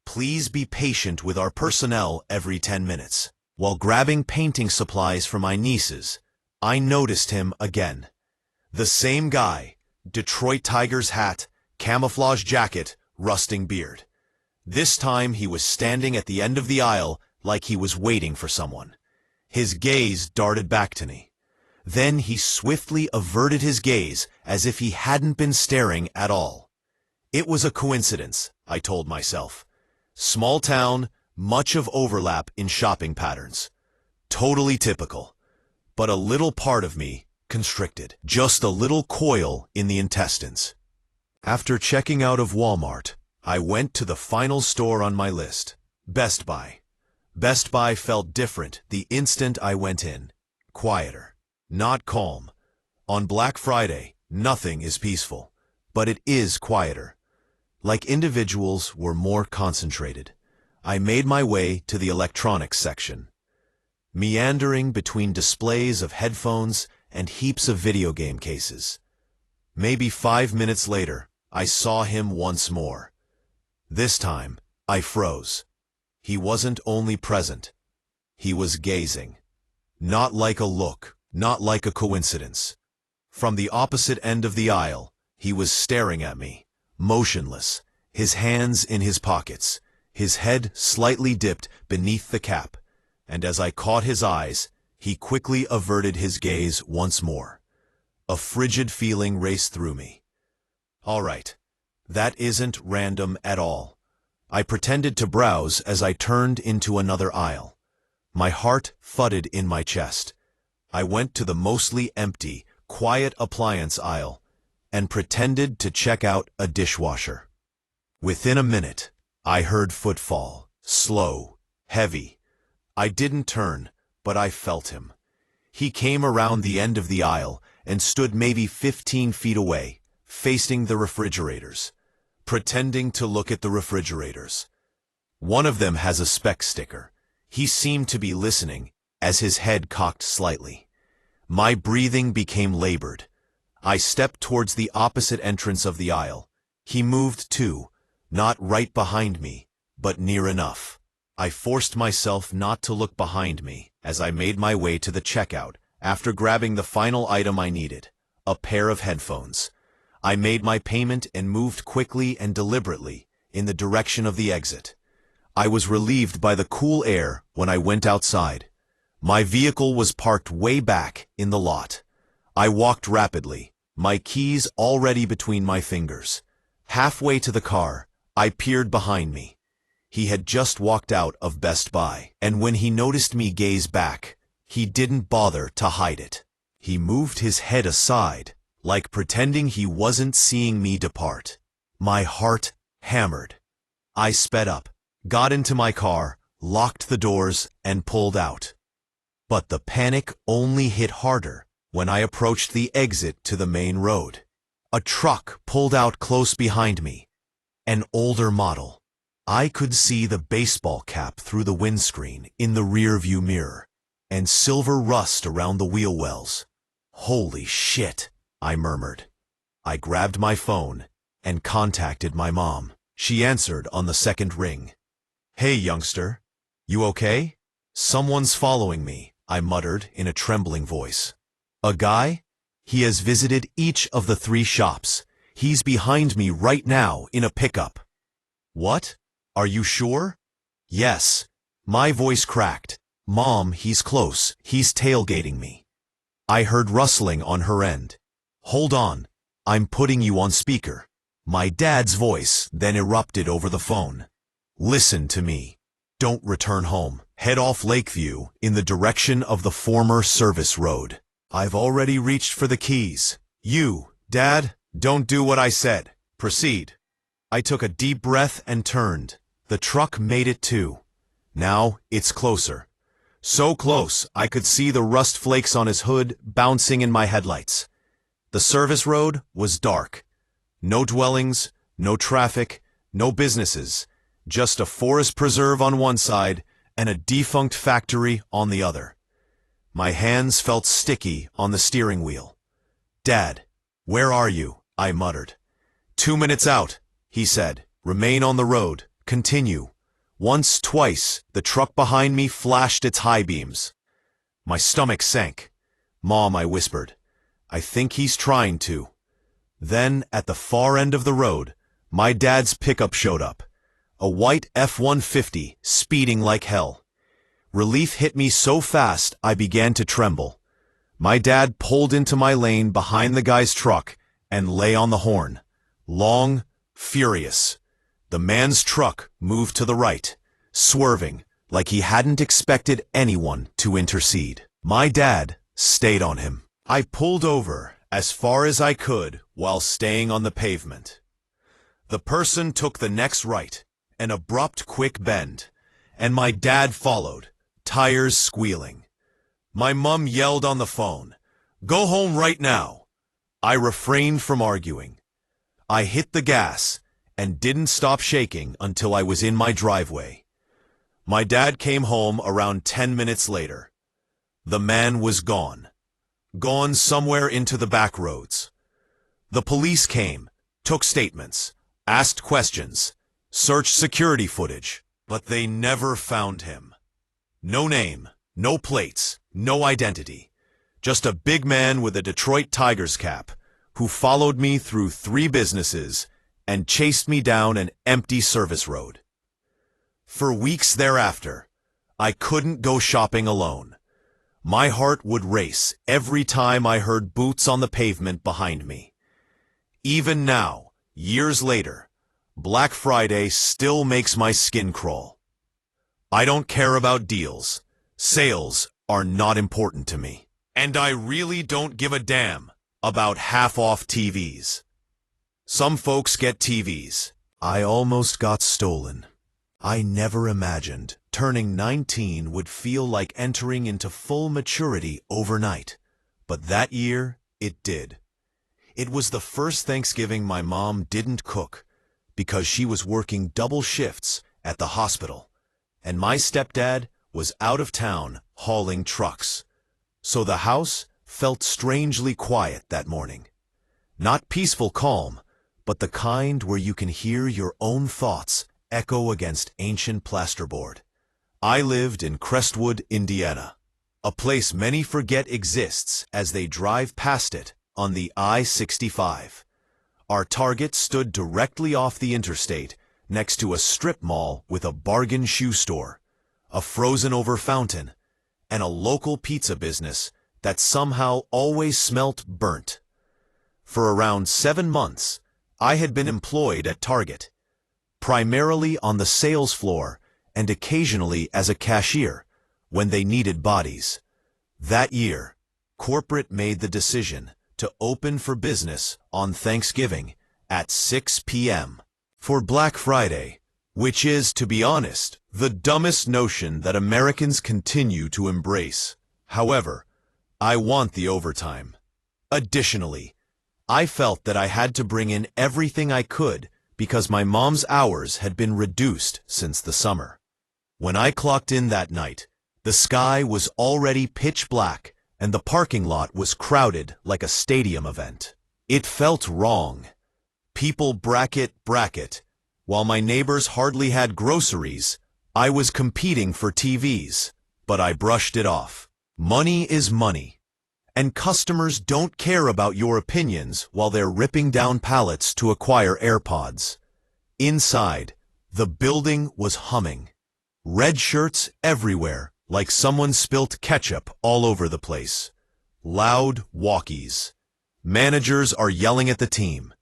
"Please be patient with our personnel every 10 minutes. While grabbing painting supplies for my nieces, I noticed him again. The same guy, Detroit Tigers hat, camouflage jacket, rusting beard. This time he was standing at the end of the aisle like he was waiting for someone. His gaze darted back to me. Then he swiftly averted his gaze as if he hadn't been staring at all. It was a coincidence, I told myself. Small town, much of overlap in shopping patterns. Totally typical. But a little part of me constricted, just a little coil in the intestines. After checking out of Walmart, I went to the final store on my list, Best Buy. Best Buy felt different the instant I went in. Quieter. Not calm. On Black Friday, nothing is peaceful, but it is quieter. Like individuals were more concentrated. I made my way to the electronics section. Meandering between displays of headphones and heaps of video game cases. Maybe 5 minutes later, I saw him once more. This time, I froze. He wasn't only present. He was gazing. Not like a look, not like a coincidence. From the opposite end of the aisle, He was staring at me, motionless, his hands in his pockets, his head slightly dipped beneath the cap, and as I caught his eyes, he quickly averted his gaze once more. A frigid feeling raced through me. All right, that isn't random at all. I pretended to browse as I turned into another aisle. My heart thudded in my chest. I went to the mostly empty, quiet appliance aisle and pretended to check out a dishwasher. Within a minute, I heard footfall, slow, heavy. I didn't turn, but I felt him. He came around the end of the aisle and stood maybe 15 feet away, facing the refrigerators, pretending to look at the refrigerators. One of them has a spec sticker. He seemed to be listening, as his head cocked slightly. My breathing became labored. I stepped towards the opposite entrance of the aisle. He moved too, not right behind me, but near enough. I forced myself not to look behind me as I made my way to the checkout after grabbing the final item I needed, a pair of headphones. I made my payment and moved quickly and deliberately in the direction of the exit. I was relieved by the cool air when I went outside. My vehicle was parked way back in the lot. I walked rapidly, my keys already between my fingers. Halfway to the car, I peered behind me. He had just walked out of Best Buy, and when he noticed me gaze back, he didn't bother to hide it. He moved his head aside, like pretending he wasn't seeing me depart. My heart hammered. I sped up, got into my car, locked the doors, and pulled out. But the panic only hit harder when I approached the exit to the main road. A truck pulled out close behind me, an older model. I could see the baseball cap through the windscreen in the rearview mirror, and silver rust around the wheel wells. Holy shit, I murmured. I grabbed my phone and contacted my mom. She answered on the second ring. Hey, youngster, you okay? Someone's following me, I muttered in a trembling voice. A guy? He has visited each of the 3 shops. He's behind me right now in a pickup. What? Are you sure? Yes. My voice cracked. Mom, he's close. He's tailgating me. I heard rustling on her end. Hold on. I'm putting you on speaker. My dad's voice then erupted over the phone. Listen to me. Don't return home. Head off Lakeview in the direction of the former service road. I've already reached for the keys. You, Dad, don't do what I said. Proceed. I took a deep breath and turned. The truck made it too. Now it's closer. So close I could see the rust flakes on his hood bouncing in my headlights. The service road was dark. No dwellings, no traffic, no businesses. Just a forest preserve on one side and a defunct factory on the other. My hands felt sticky on the steering wheel. Dad, where are you? I muttered. 2 minutes out, he said. Remain on the road. Continue. Once, twice, the truck behind me flashed its high beams. My stomach sank. Mom, I whispered. I think he's trying to. Then, at the far end of the road, my dad's pickup showed up. A white F-150 speeding like hell. Relief hit me so fast I began to tremble. My dad pulled into my lane behind the guy's truck and lay on the horn. Long, furious. The man's truck moved to the right, swerving like he hadn't expected anyone to intercede. My dad stayed on him. I pulled over as far as I could while staying on the pavement. The person took the next right, an abrupt quick bend, and my dad followed, tires squealing. My mom yelled on the phone, "Go home right now." I refrained from arguing. I hit the gas and didn't stop shaking until I was in my driveway. My dad came home around 10 minutes later. The man was gone. Gone somewhere into the back roads. The police came, took statements, asked questions, searched security footage, but they never found him. No name, no plates, no identity. Just a big man with a Detroit Tigers cap who followed me through 3 businesses and chased me down an empty service road. For weeks thereafter, I couldn't go shopping alone. My heart would race every time I heard boots on the pavement behind me. Even now, years later, Black Friday still makes my skin crawl. I don't care about deals. Sales are not important to me. And I really don't give a damn about half-off TVs. Some folks get TVs. I almost got stolen. I never imagined turning 19 would feel like entering into full maturity overnight. But that year, it did. It was the first Thanksgiving my mom didn't cook because she was working double shifts at the hospital, and my stepdad was out of town hauling trucks. So the house felt strangely quiet that morning. Not peaceful calm, but the kind where you can hear your own thoughts echo against ancient plasterboard. I lived in Crestwood, Indiana, a place many forget exists as they drive past it on the I-65. Our Target stood directly off the interstate next to a strip mall with a bargain shoe store, a frozen-over fountain, and a local pizza business that somehow always smelt burnt. For around 7 months, I had been employed at Target, primarily on the sales floor and occasionally as a cashier when they needed bodies. That year, corporate made the decision to open for business on Thanksgiving at 6 p.m. for Black Friday, which is, to be honest, the dumbest notion that Americans continue to embrace. However, I want the overtime. Additionally, I felt that I had to bring in everything I could because my mom's hours had been reduced since the summer. When I clocked in that night, the sky was already pitch black and the parking lot was crowded like a stadium event. It felt wrong. People bracket, while my neighbors hardly had groceries. I was competing for TVs, but I brushed it off. Money is money, and customers don't care about your opinions while they're ripping down pallets to acquire AirPods. Inside, the building was humming. Red shirts everywhere, like someone spilt ketchup all over the place. Loud walkies. Managers are yelling at the team.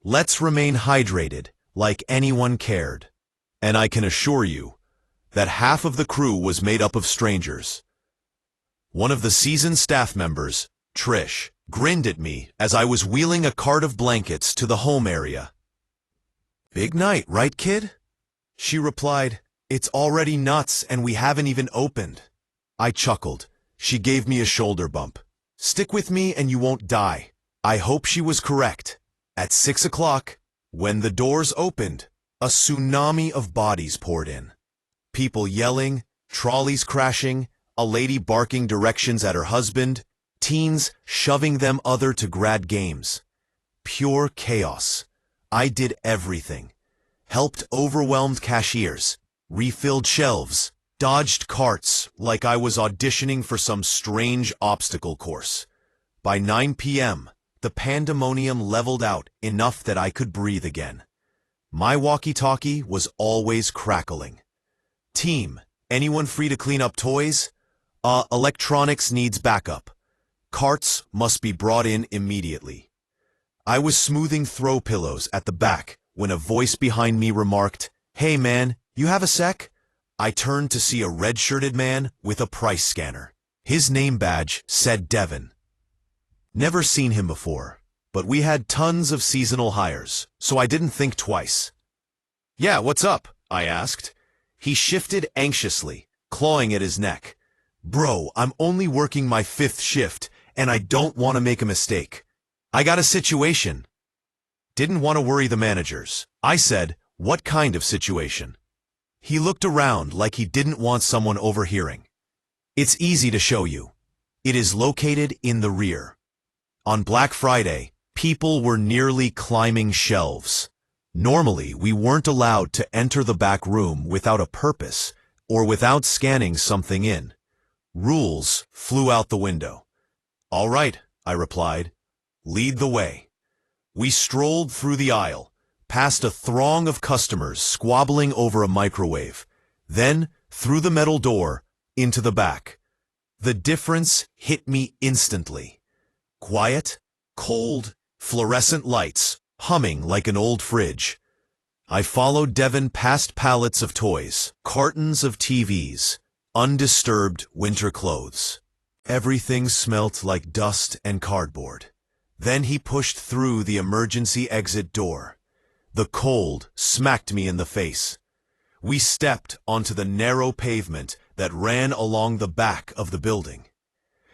Let's remain hydrated, like anyone cared. And I can assure you that half of the crew was made up of strangers. One of the seasoned staff members, Trish, grinned at me as I was wheeling a cart of blankets to the home area. "Big night, right, kid?" She replied, "It's already nuts and we haven't even opened." I chuckled. She gave me a shoulder bump. "Stick with me and you won't die." I hope she was correct. At 6 o'clock, when the doors opened, a tsunami of bodies poured in. People yelling, trolleys crashing, a lady barking directions at her husband, teens shoving them other to grad games. Pure chaos. I did everything. Helped overwhelmed cashiers, refilled shelves, dodged carts like I was auditioning for some strange obstacle course. By 9 p.m., the pandemonium leveled out enough that I could breathe again. My walkie-talkie was always crackling. "Team, anyone free to clean up toys? Electronics needs backup. Carts must be brought in immediately." I was smoothing throw pillows at the back when a voice behind me remarked, "Hey man, you have a sec?" I turned to see a red-shirted man with a price scanner. His name badge said Devin. Never seen him before, but we had tons of seasonal hires, so I didn't think twice. "Yeah, what's up?" I asked. He shifted anxiously, clawing at his neck. "Bro, I'm only working my 5th shift, and I don't want to make a mistake. I got a situation." Didn't want to worry the managers. I said, "What kind of situation?" He looked around like he didn't want someone overhearing. "It's easy to show you. It is located in the rear." On Black Friday, people were nearly climbing shelves. Normally, we weren't allowed to enter the back room without a purpose or without scanning something in. Rules flew out the window. "All right," I replied. "Lead the way." We strolled through the aisle, past a throng of customers squabbling over a microwave, then through the metal door, into the back. The difference hit me instantly. Quiet, cold, fluorescent lights, humming like an old fridge. I followed Devon past pallets of toys, cartons of TVs, undisturbed winter clothes. Everything smelt like dust and cardboard. Then he pushed through the emergency exit door. The cold smacked me in the face. We stepped onto the narrow pavement that ran along the back of the building.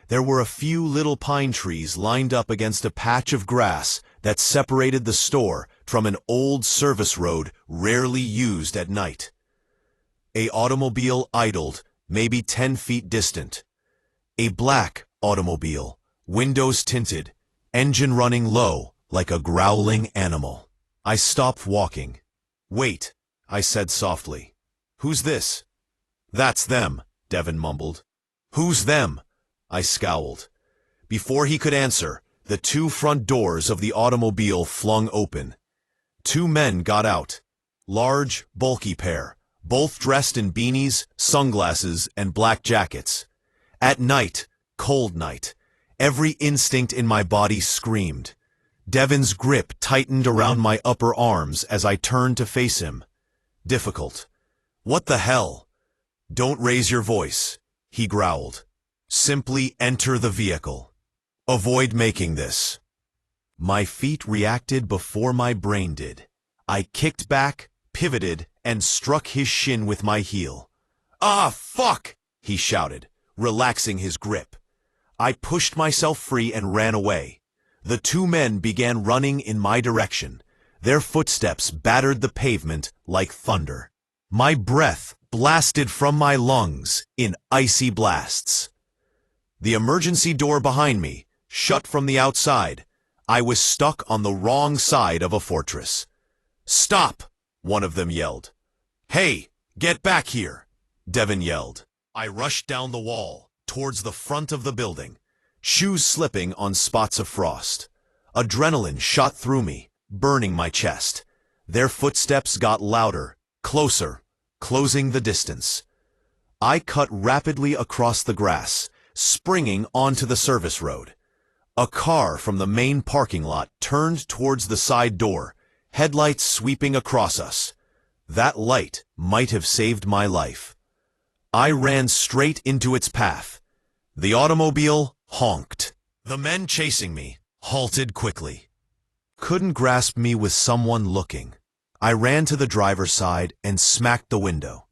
There were a few little pine trees lined up against a patch of grass that separated the store from an old service road rarely used at night. An automobile idled, maybe 10 feet distant. A black automobile, windows tinted, engine running low like a growling animal. I stopped walking. "Wait," I said softly. "Who's this?" "That's them," Devon mumbled. "Who's them?" I scowled. Before he could answer, the two front doors of the automobile flung open. Two men got out. Large, bulky pair, both dressed in beanies, sunglasses, and black jackets. At night, cold night, every instinct in my body screamed. Devon's grip tightened around my upper arms as I turned to face him. Difficult. "What the hell?" "Don't raise your voice," he growled. "Simply enter the vehicle. Avoid making this." My feet reacted before my brain did. I kicked back, pivoted, and struck his shin with my heel. "Ah, fuck!" he shouted, relaxing his grip. I pushed myself free and ran away. The two men began running in my direction. Their footsteps battered the pavement like thunder. My breath blasted from my lungs in icy blasts. The emergency door behind me, shut from the outside. I was stuck on the wrong side of a fortress. "Stop!" one of them yelled. "Hey, get back here!" Devon yelled. I rushed down the wall, towards the front of the building, shoes slipping on spots of frost. Adrenaline shot through me, burning my chest. Their footsteps got louder, closer, closing the distance. I cut rapidly across the grass, springing onto the service road. A car from the main parking lot turned towards the side door, headlights sweeping across us. That light might have saved my life. I ran straight into its path. The automobile honked. The men chasing me halted quickly. Couldn't grasp me with someone looking. I ran to the driver's side and smacked the window.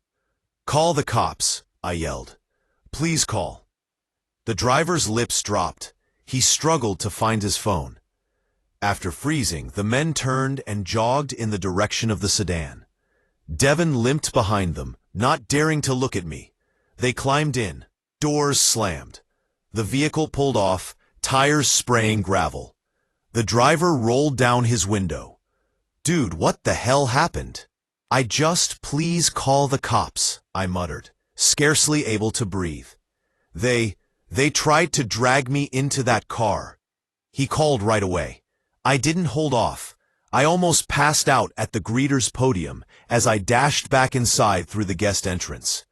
"Call the cops," I yelled. "Please call." The driver's lips dropped. He struggled to find his phone. After freezing, the men turned and jogged in the direction of the sedan. Devon limped behind them, not daring to look at me. They climbed in. Doors slammed. The vehicle pulled off, tires spraying gravel. The driver rolled down his window. "Dude, what the hell happened?" Please call the cops," I muttered, scarcely able to breathe. They tried to drag me into that car." He called right away. I didn't hold off. I almost passed out at the greeter's podium as I dashed back inside through the guest entrance.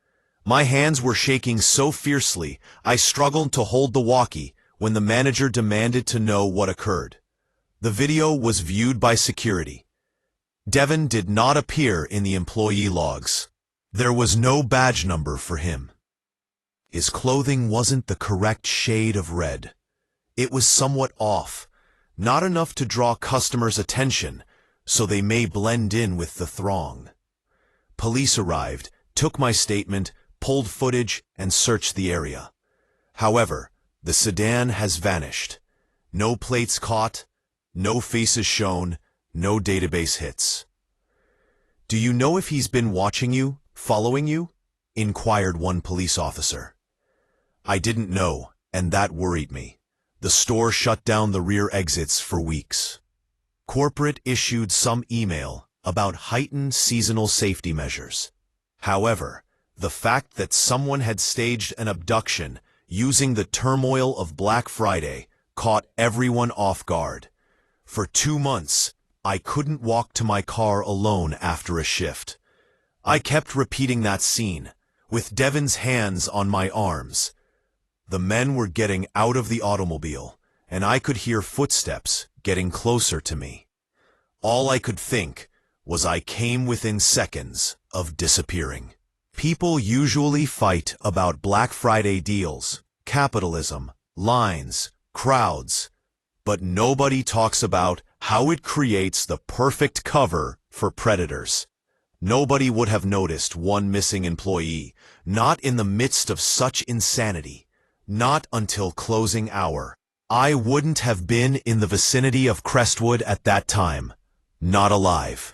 My hands were shaking so fiercely, I struggled to hold the walkie when the manager demanded to know what occurred. The video was viewed by security. Devon did not appear in the employee logs. There was no badge number for him. His clothing wasn't the correct shade of red. It was somewhat off, not enough to draw customers' attention, so they may blend in with the throng. Police arrived, took my statement, pulled footage, and searched the area. However, the sedan has vanished. No plates caught, no faces shown, no database hits. "Do you know if he's been watching you, following you?" inquired one police officer. I didn't know, and that worried me. The store shut down the rear exits for weeks. Corporate issued some email about heightened seasonal safety measures. However, the fact that someone had staged an abduction using the turmoil of Black Friday caught everyone off guard. For 2 months, I couldn't walk to my car alone after a shift. I kept repeating that scene, with Devin's hands on my arms. The men were getting out of the automobile, and I could hear footsteps getting closer to me. All I could think was I came within seconds of disappearing. People usually fight about Black Friday deals, capitalism, lines, crowds, but nobody talks about how it creates the perfect cover for predators. Nobody would have noticed one missing employee, not in the midst of such insanity, not until closing hour. I wouldn't have been in the vicinity of Crestwood at that time, not alive.